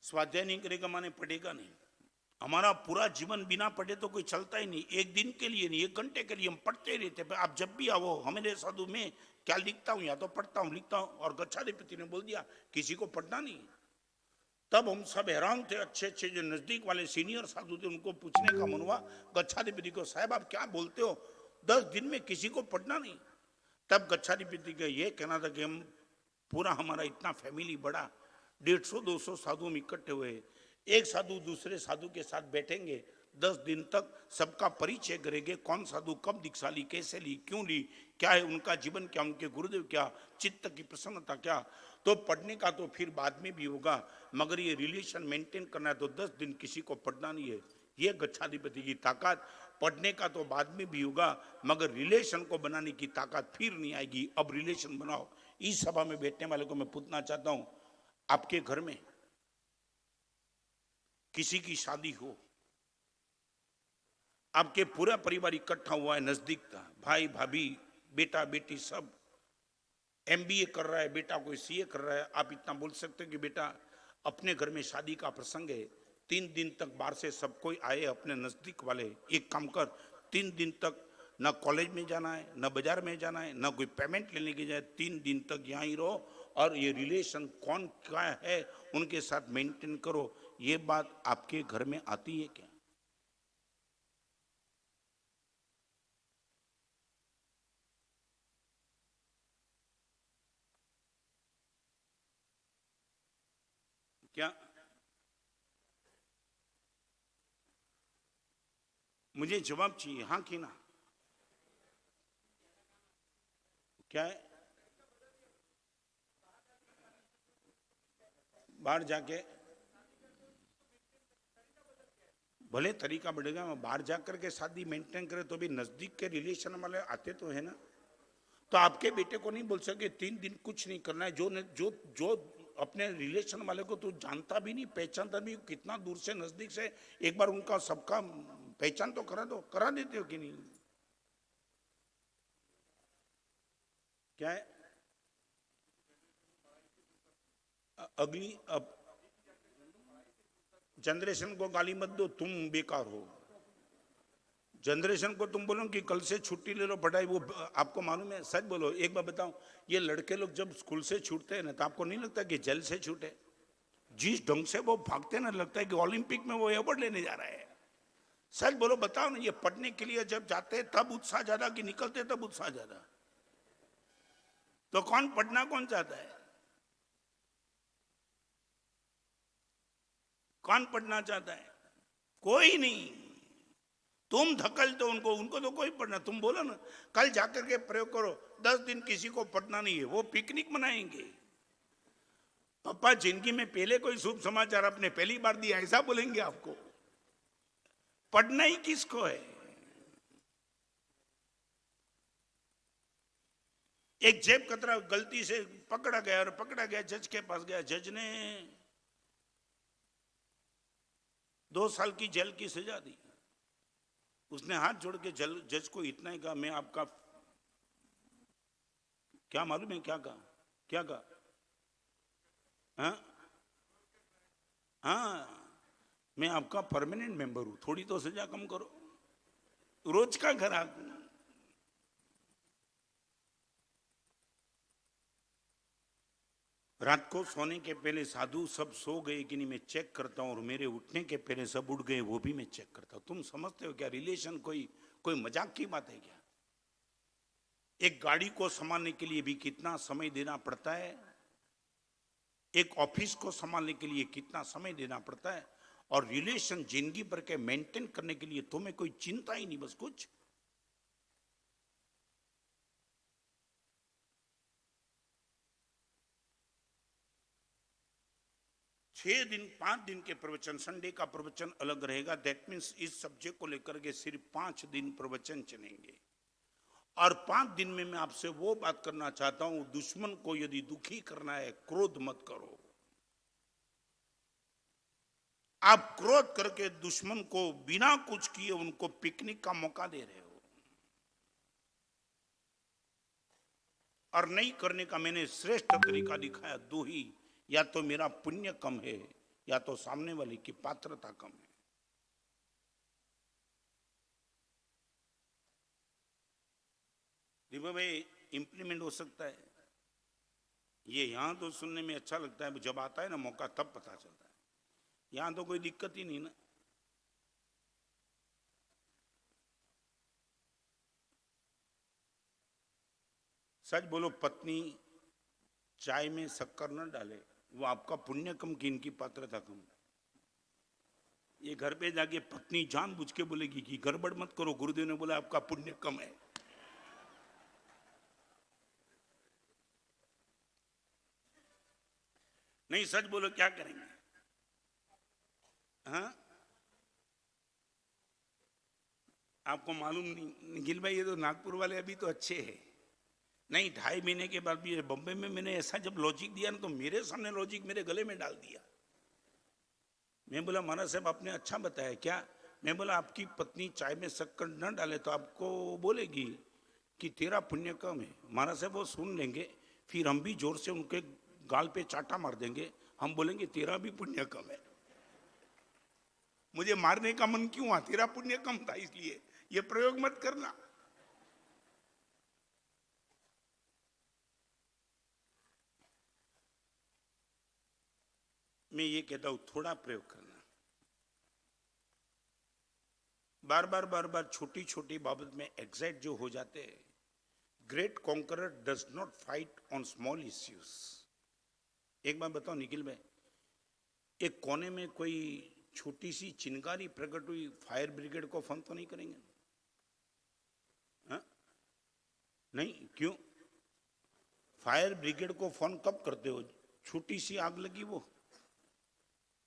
स्वाध्याय नहीं करेगा माने पढ़ेगा नहीं। हमारा पूरा जीवन बिना पढ़े तो कोई चलता ही नहीं, एक दिन के लिए नहीं, 1 घंटे के लिए हम पढ़ते ही रहते। आप जब भी आओ हमारे साधु में क्या लिखता हूं, या तो पढ़ता हूं लिखता हूं, और गच्छाधिपति ने बोल दिया किसी को पढ़ना नहीं। तब हम सब हैरान थे, अच्छे अच्छे जो नजदीक वाले सीनियर साधु थे उनको पूछने का मन हुआ गच्छाधिपति को, साहब आप क्या बोलते हो, 10 दिन में किसी को पढ़ना नहीं। तब गच्छाधिपति का ये कहना था कि हम पूरा हमारा इतना फैमिली बड़ा 150-200 साधु हम इकट्ठे हुए, एक साधु दूसरे साधु के साथ बैठेंगे, 10 दिन तक सबका परिचय करेंगे, कौन साधु कब दीक्षा ली, कैसे ली, क्यों ली, क्या है उनका जीवन, क्या उनके गुरुदेव, क्या चित्त की प्रसन्नता, क्या। तो पढ़ने का तो फिर बाद में भी होगा, मगर ये रिलेशन मेंटेन करना है तो 10 दिन किसी को पढ़ना नहीं है। ये गच्छाधिपति की ताकत। पढ़ने का तो बाद में भी होगा, मगर रिलेशन को बनाने की ताकत फिर नहीं आएगी। अब रिलेशन बनाओ। इस सभा में बैठने वाले को मैं पूछना चाहता हूं, आपके घर में किसी की शादी हो, आपके पूरा परिवार इकट्ठा हुआ है, नजदीक था, भाई भाभी बेटा बेटी सब, MBA कर रहा है बेटा, कोई CA कर रहा है, आप इतना बोल सकते हो कि बेटा अपने घर में शादी का प्रसंग है, 3 दिन तक बाहर से सब कोई आए, अपने नजदीक वाले, एक काम कर 3 दिन तक ना कॉलेज में जाना है, ना बाजार में जाना है, ना कोई पेमेंट लेने की जाए, 3 दिन तक यहाँ ही रहो और ये रिलेशन कौन क्या है उनके साथ मेंटेन करो। ये बात आपके घर में आती है क्या? क्या मुझे जवाब चाहिए, हाँ कि ना? क्या है? बाहर जाके भले तरीका बढ़ेगा, बाहर जाकर के शादी मेंटेन करे तो भी नजदीक के रिलेशन वाले आते तो है ना। तो आपके बेटे को नहीं बोल सके 3 दिन कुछ नहीं करना है, जो जो अपने रिलेशन वाले को तो जानता भी नहीं, पहचानता भी, कितना दूर से नजदीक से, एक बार उनका सबका पहचान तो करा दो, करा देते हो कि नहीं? क्या है? अगली अब जनरेशन को गाली मत दो, तुम बेकार हो। जनरेशन को तुम बोलो कि कल से छुट्टी ले लो पढ़ाई, वो आपको मालूम है? सच बोलो, एक बार बताओ, ये लड़के लोग जब स्कूल से छूटते हैं ना तो आपको नहीं लगता कि जेल से छूटे? जिस ढंग से वो भागते ना, लगता है कि ओलंपिक में वो अवार्ड लेने जा रहा है। सच बोलो, बताओ ना, ये पढ़ने के लिए जब जाते हैं तब उत्साह ज्यादा कि निकलते तब उत्साह ज्यादा? तो कौन पढ़ना कौन चाहता है? कौन पढ़ना चाहता है? कोई नहीं। तुम धकल तो उनको, उनको तो कोई पढ़ना। तुम बोलो ना कल जाकर के प्रयोग करो, 10 दिन किसी को पढ़ना नहीं है, वो पिकनिक मनाएंगे। पापा जिंदगी में पहले कोई शुभ समाचार आपने पहली बार दिया, ऐसा बोलेंगे आपको। पढ़ना ही किसको है? एक जेब कतरा गलती से पकड़ा गया, और पकड़ा गया, जज के पास गया, जज ने 2 साल की जेल की सजा दी। उसने हाथ जोड़ के जज को इतना ही कहा, मैं आपका, क्या मालूम है क्या कहा? क्या कहा? हाँ हाँ, मैं आपका परमानेंट मेंबर हूं, थोड़ी तो सजा कम करो, रोज का ग्राहक। रात को सोने के पहले साधु सब सो गए कि नहीं मैं चेक करता हूं, और मेरे उठने के पहले सब उठ गए वो भी मैं चेक करता हूं। तुम समझते हो क्या रिलेशन कोई मजाक की बात है क्या? एक गाड़ी को संभालने के लिए भी कितना समय देना पड़ता है, एक ऑफिस को संभालने के लिए कितना समय देना पड़ता है, और रिलेशन जिंदगी भर के मेंटेन करने के लिए तुम्हें कोई चिंता ही नहीं, बस कुछ। छह दिन 5 दिन के प्रवचन, संडे का प्रवचन अलग रहेगा। दैट मीन्स इस सब्जेक्ट को लेकर के सिर्फ 5 दिन प्रवचन चलेंगे। और 5 दिन में मैं आपसे वो बात करना चाहता हूं, दुश्मन को यदि दुखी करना है, क्रोध मत करो। आप क्रोध करके दुश्मन को बिना कुछ किए उनको पिकनिक का मौका दे रहे हो, और नहीं करने का मैंने श्रेष्ठ तरीका दिखाया। दो ही, या तो मेरा पुण्य कम है या तो सामने वाले की पात्रता कम है। दीपक भाई, इंप्लीमेंट हो सकता है ये। यहां तो सुनने में अच्छा लगता है, जब आता है ना मौका तब पता चलता है। यहां तो कोई दिक्कत ही नहीं ना। सच बोलो, पत्नी चाय में शक्कर न डाले, वो आपका पुण्य कम कि इनकी पात्रता कम। ये घर पे जाके पत्नी जानबूझ के बोलेगी कि गड़बड़ मत करो, गुरुदेव ने बोला आपका पुण्य कम है। नहीं, सच बोलो, क्या करेंगे? हाँ, आपको मालूम नहीं निखिल भाई, ये तो नागपुर वाले अभी तो अच्छे हैं। नहीं, 2.5 महीने के बाद भी बम्बई में मैंने ऐसा जब लॉजिक दिया ना, तो मेरे सामने लॉजिक मेरे गले में डाल दिया। मैं बोला महाराज साहब आपने अच्छा बताया क्या? मैं बोला आपकी पत्नी चाय में शक्कर न डाले तो आपको बोलेगी कि तेरा पुण्य कम है। महाराज साहब वो सुन लेंगे, फिर हम भी जोर से उनके गाल पे चाटा मार देंगे, हम बोलेंगे तेरा भी पुण्य कम है। मुझे मारने का मन क्यों हुआ? तेरा पुण्य कम था इसलिए। ये प्रयोग मत करना। मैं ये कहता हूं, थोड़ा प्रयोग करना। बार बार छोटी छोटी बाबत में एग्जाइट जो हो जाते हैं। Great conqueror does not fight on small issues. एक बात बताओ निखिल भाई, एक कोने में कोई छोटी सी चिंगारी प्रकट हुई, फायर ब्रिगेड को फोन तो नहीं करेंगे? हा? नहीं, क्यों? फायर ब्रिगेड को फोन कब करते हो? छोटी सी आग लगी, वो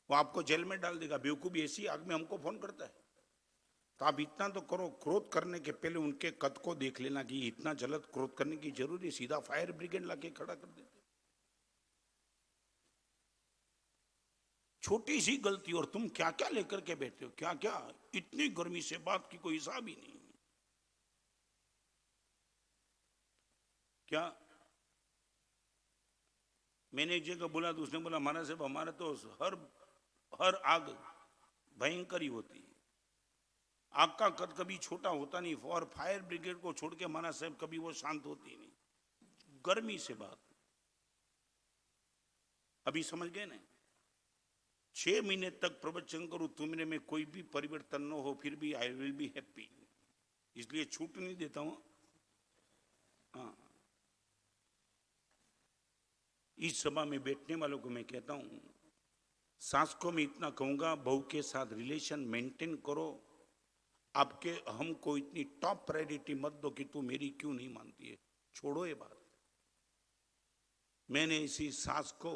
आपको जेल में डाल देगा। बेवकूफ ऐसी आग में हमको फोन करता है। तो आप इतना तो करो, क्रोध करने के पहले उनके कद को देख लेना कि इतना जल्द क्रोध करने की जरूरी, सीधा फायर ब्रिगेड लाके खड़ा कर देते। छोटी सी गलती और तुम क्या क्या लेकर के बैठे हो, क्या क्या। इतनी गर्मी से बात की कोई हिसाब ही नहीं। क्या मैंने एक जगह बोला तो उसने बोला महाराज साहब हमारा तो हर आग भयंकर ही होती है, आग का कद कभी छोटा होता नहीं। और फायर ब्रिगेड को छोड़ के महाराज साहब कभी वो शांत होती नहीं, गर्मी से बात। अभी समझ गए ना? 6 महीने तक प्रवचन करूं, तुमने में कोई भी परिवर्तन न हो, फिर भी आई विल बी हैप्पी, इसलिए छूट नहीं देता हूं। हाँ, इस सभा में बैठने वालों को मैं कहता हूं, शासकों में इतना कहूंगा, बहू के साथ रिलेशन मेंटेन करो। आपके हम को इतनी टॉप प्रायोरिटी मत दो कि तू मेरी क्यों नहीं मानती है। छोड़ो ये बात। मैंने इसी सास को,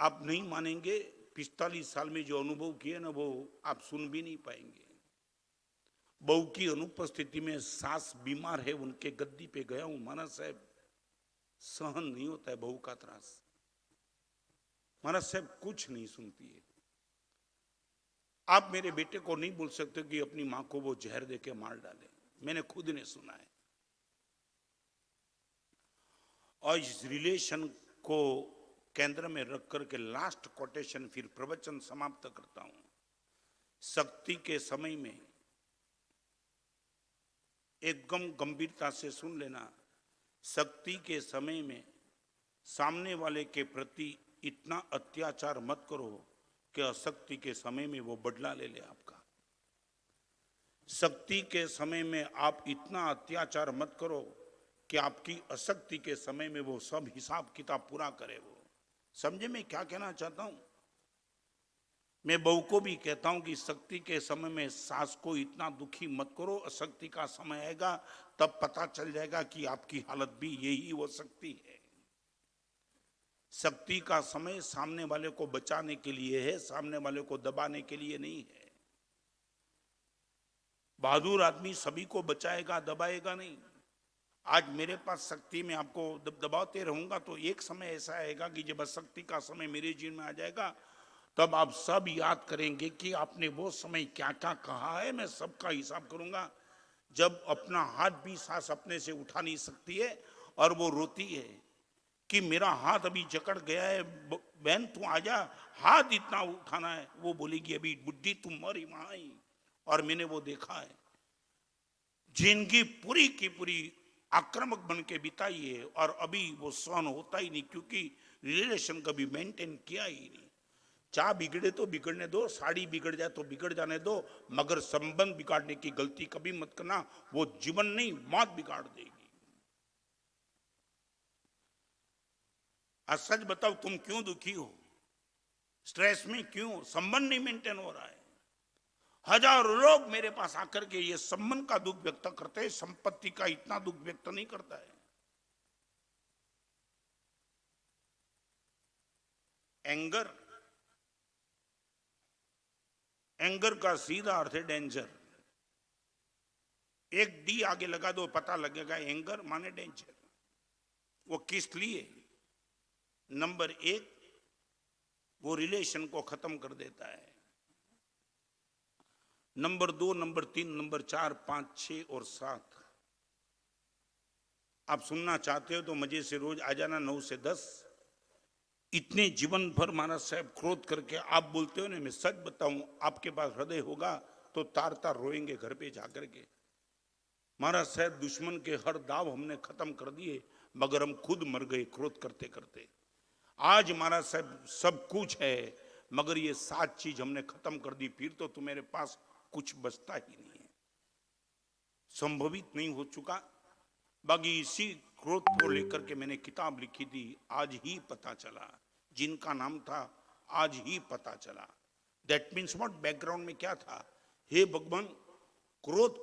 आप नहीं मानेंगे, 45 साल में जो अनुभव किए ना, वो आप सुन भी नहीं पाएंगे। बहू की अनुपस्थिति में सास बीमार है, उनके गद्दी पे गया हूं। महाराज साहब सहन नहीं होता है बहू का त्रास। महाराज साहब कुछ नहीं सुनती है। आप मेरे बेटे को नहीं बोल सकते कि अपनी मां को वो जहर देके मार डाले, मैंने खुद ने सुना है। और इस रिलेशन को केंद्र में रख करके लास्ट कोटेशन, फिर प्रवचन समाप्त करता हूं। शक्ति के समय में एकदम गंभीरता से सुन लेना, शक्ति के समय में सामने वाले के प्रति इतना अत्याचार मत करो कि अशक्ति के समय में वो बदला ले ले आपका। शक्ति के समय में आप इतना अत्याचार मत करो कि आपकी अशक्ति के समय में वो सब हिसाब किताब पूरा करे। वो समझे मैं क्या कहना चाहता हूं? मैं बहू को भी कहता हूं कि शक्ति के समय में सास को इतना दुखी मत करो, अशक्ति का समय आएगा तब पता चल जाएगा कि आपकी हालत भी यही हो सकती है। शक्ति का समय सामने वाले को बचाने के लिए है, सामने वाले को दबाने के लिए नहीं है। बहादुर आदमी सभी को बचाएगा, दबाएगा नहीं। आज मेरे पास शक्ति में आपको दबाते रहूंगा तो एक समय ऐसा आएगा कि जब शक्ति का समय मेरे जीवन में आ जाएगा, तब आप सब याद करेंगे कि आपने वो समय क्या क्या कहा है। मैं सबका हिसाब करूंगा। जब अपना हाथ भी सांस अपने से उठा नहीं सकती है और वो रोती है कि मेरा हाथ अभी जकड़ गया है, बहन तू आजा, हाथ इतना उठाना है। वो बोलेगी अभी बुद्धि तुम मरी माई। और मैंने वो देखा है, जिंदगी पूरी की पूरी आक्रामक बन के बिताई है और अभी वो सहन होता ही नहीं, क्योंकि रिलेशन कभी मेंटेन किया ही नहीं। चाय बिगड़े तो बिगड़ने दो, साड़ी बिगड़ जाए तो बिगड़ जाने दो, मगर संबंध बिगाड़ने की गलती कभी मत करना। वो जीवन नहीं, मौत बिगाड़ देगी। आज सच बताओ, तुम क्यों दुखी हो, स्ट्रेस में क्यों? संबंध नहीं मेंटेन हो रहा है। हजारों लोग मेरे पास आकर के ये संबंध का दुख व्यक्त करते हैं, संपत्ति का इतना दुख व्यक्त नहीं करता है। एंगर, एंगर का सीधा अर्थ है डेंजर। एक डी आगे लगा दो, पता लगेगा एंगर माने डेंजर। वो किस लिए? नंबर एक, वो रिलेशन को खत्म कर देता है। नंबर दो, नंबर तीन, नंबर चार, पांच, 6 और 7। आप सुनना चाहते हो तो मजे से रोज आ जाना 9 से 10। इतने जीवन भर महाराज साहब क्रोध करके आप बोलते हो ना, मैं सच बताऊं, आपके पास हृदय होगा तो तार तार रोएंगे घर पे जाकर के। महाराज साहब दुश्मन के हर दाव हमने खत्म कर दिए, मगर हम खुद मर गए क्रोध करते करते। आज महाराज साहब सब कुछ है, मगर ये 7 चीज हमने खत्म कर दी, फिर तो तुम्हारे पास कुछ बचता ही नहीं है, संभवित नहीं हो चुका। बाकी इसी क्रोध को लेकर के मैंने किताब लिखी थी, आज ही पता चला, जिनका नाम था आज ही पता चला। दैट मीन्स व्हाट, बैकग्राउंड में क्या था? हे भगवान, क्रोध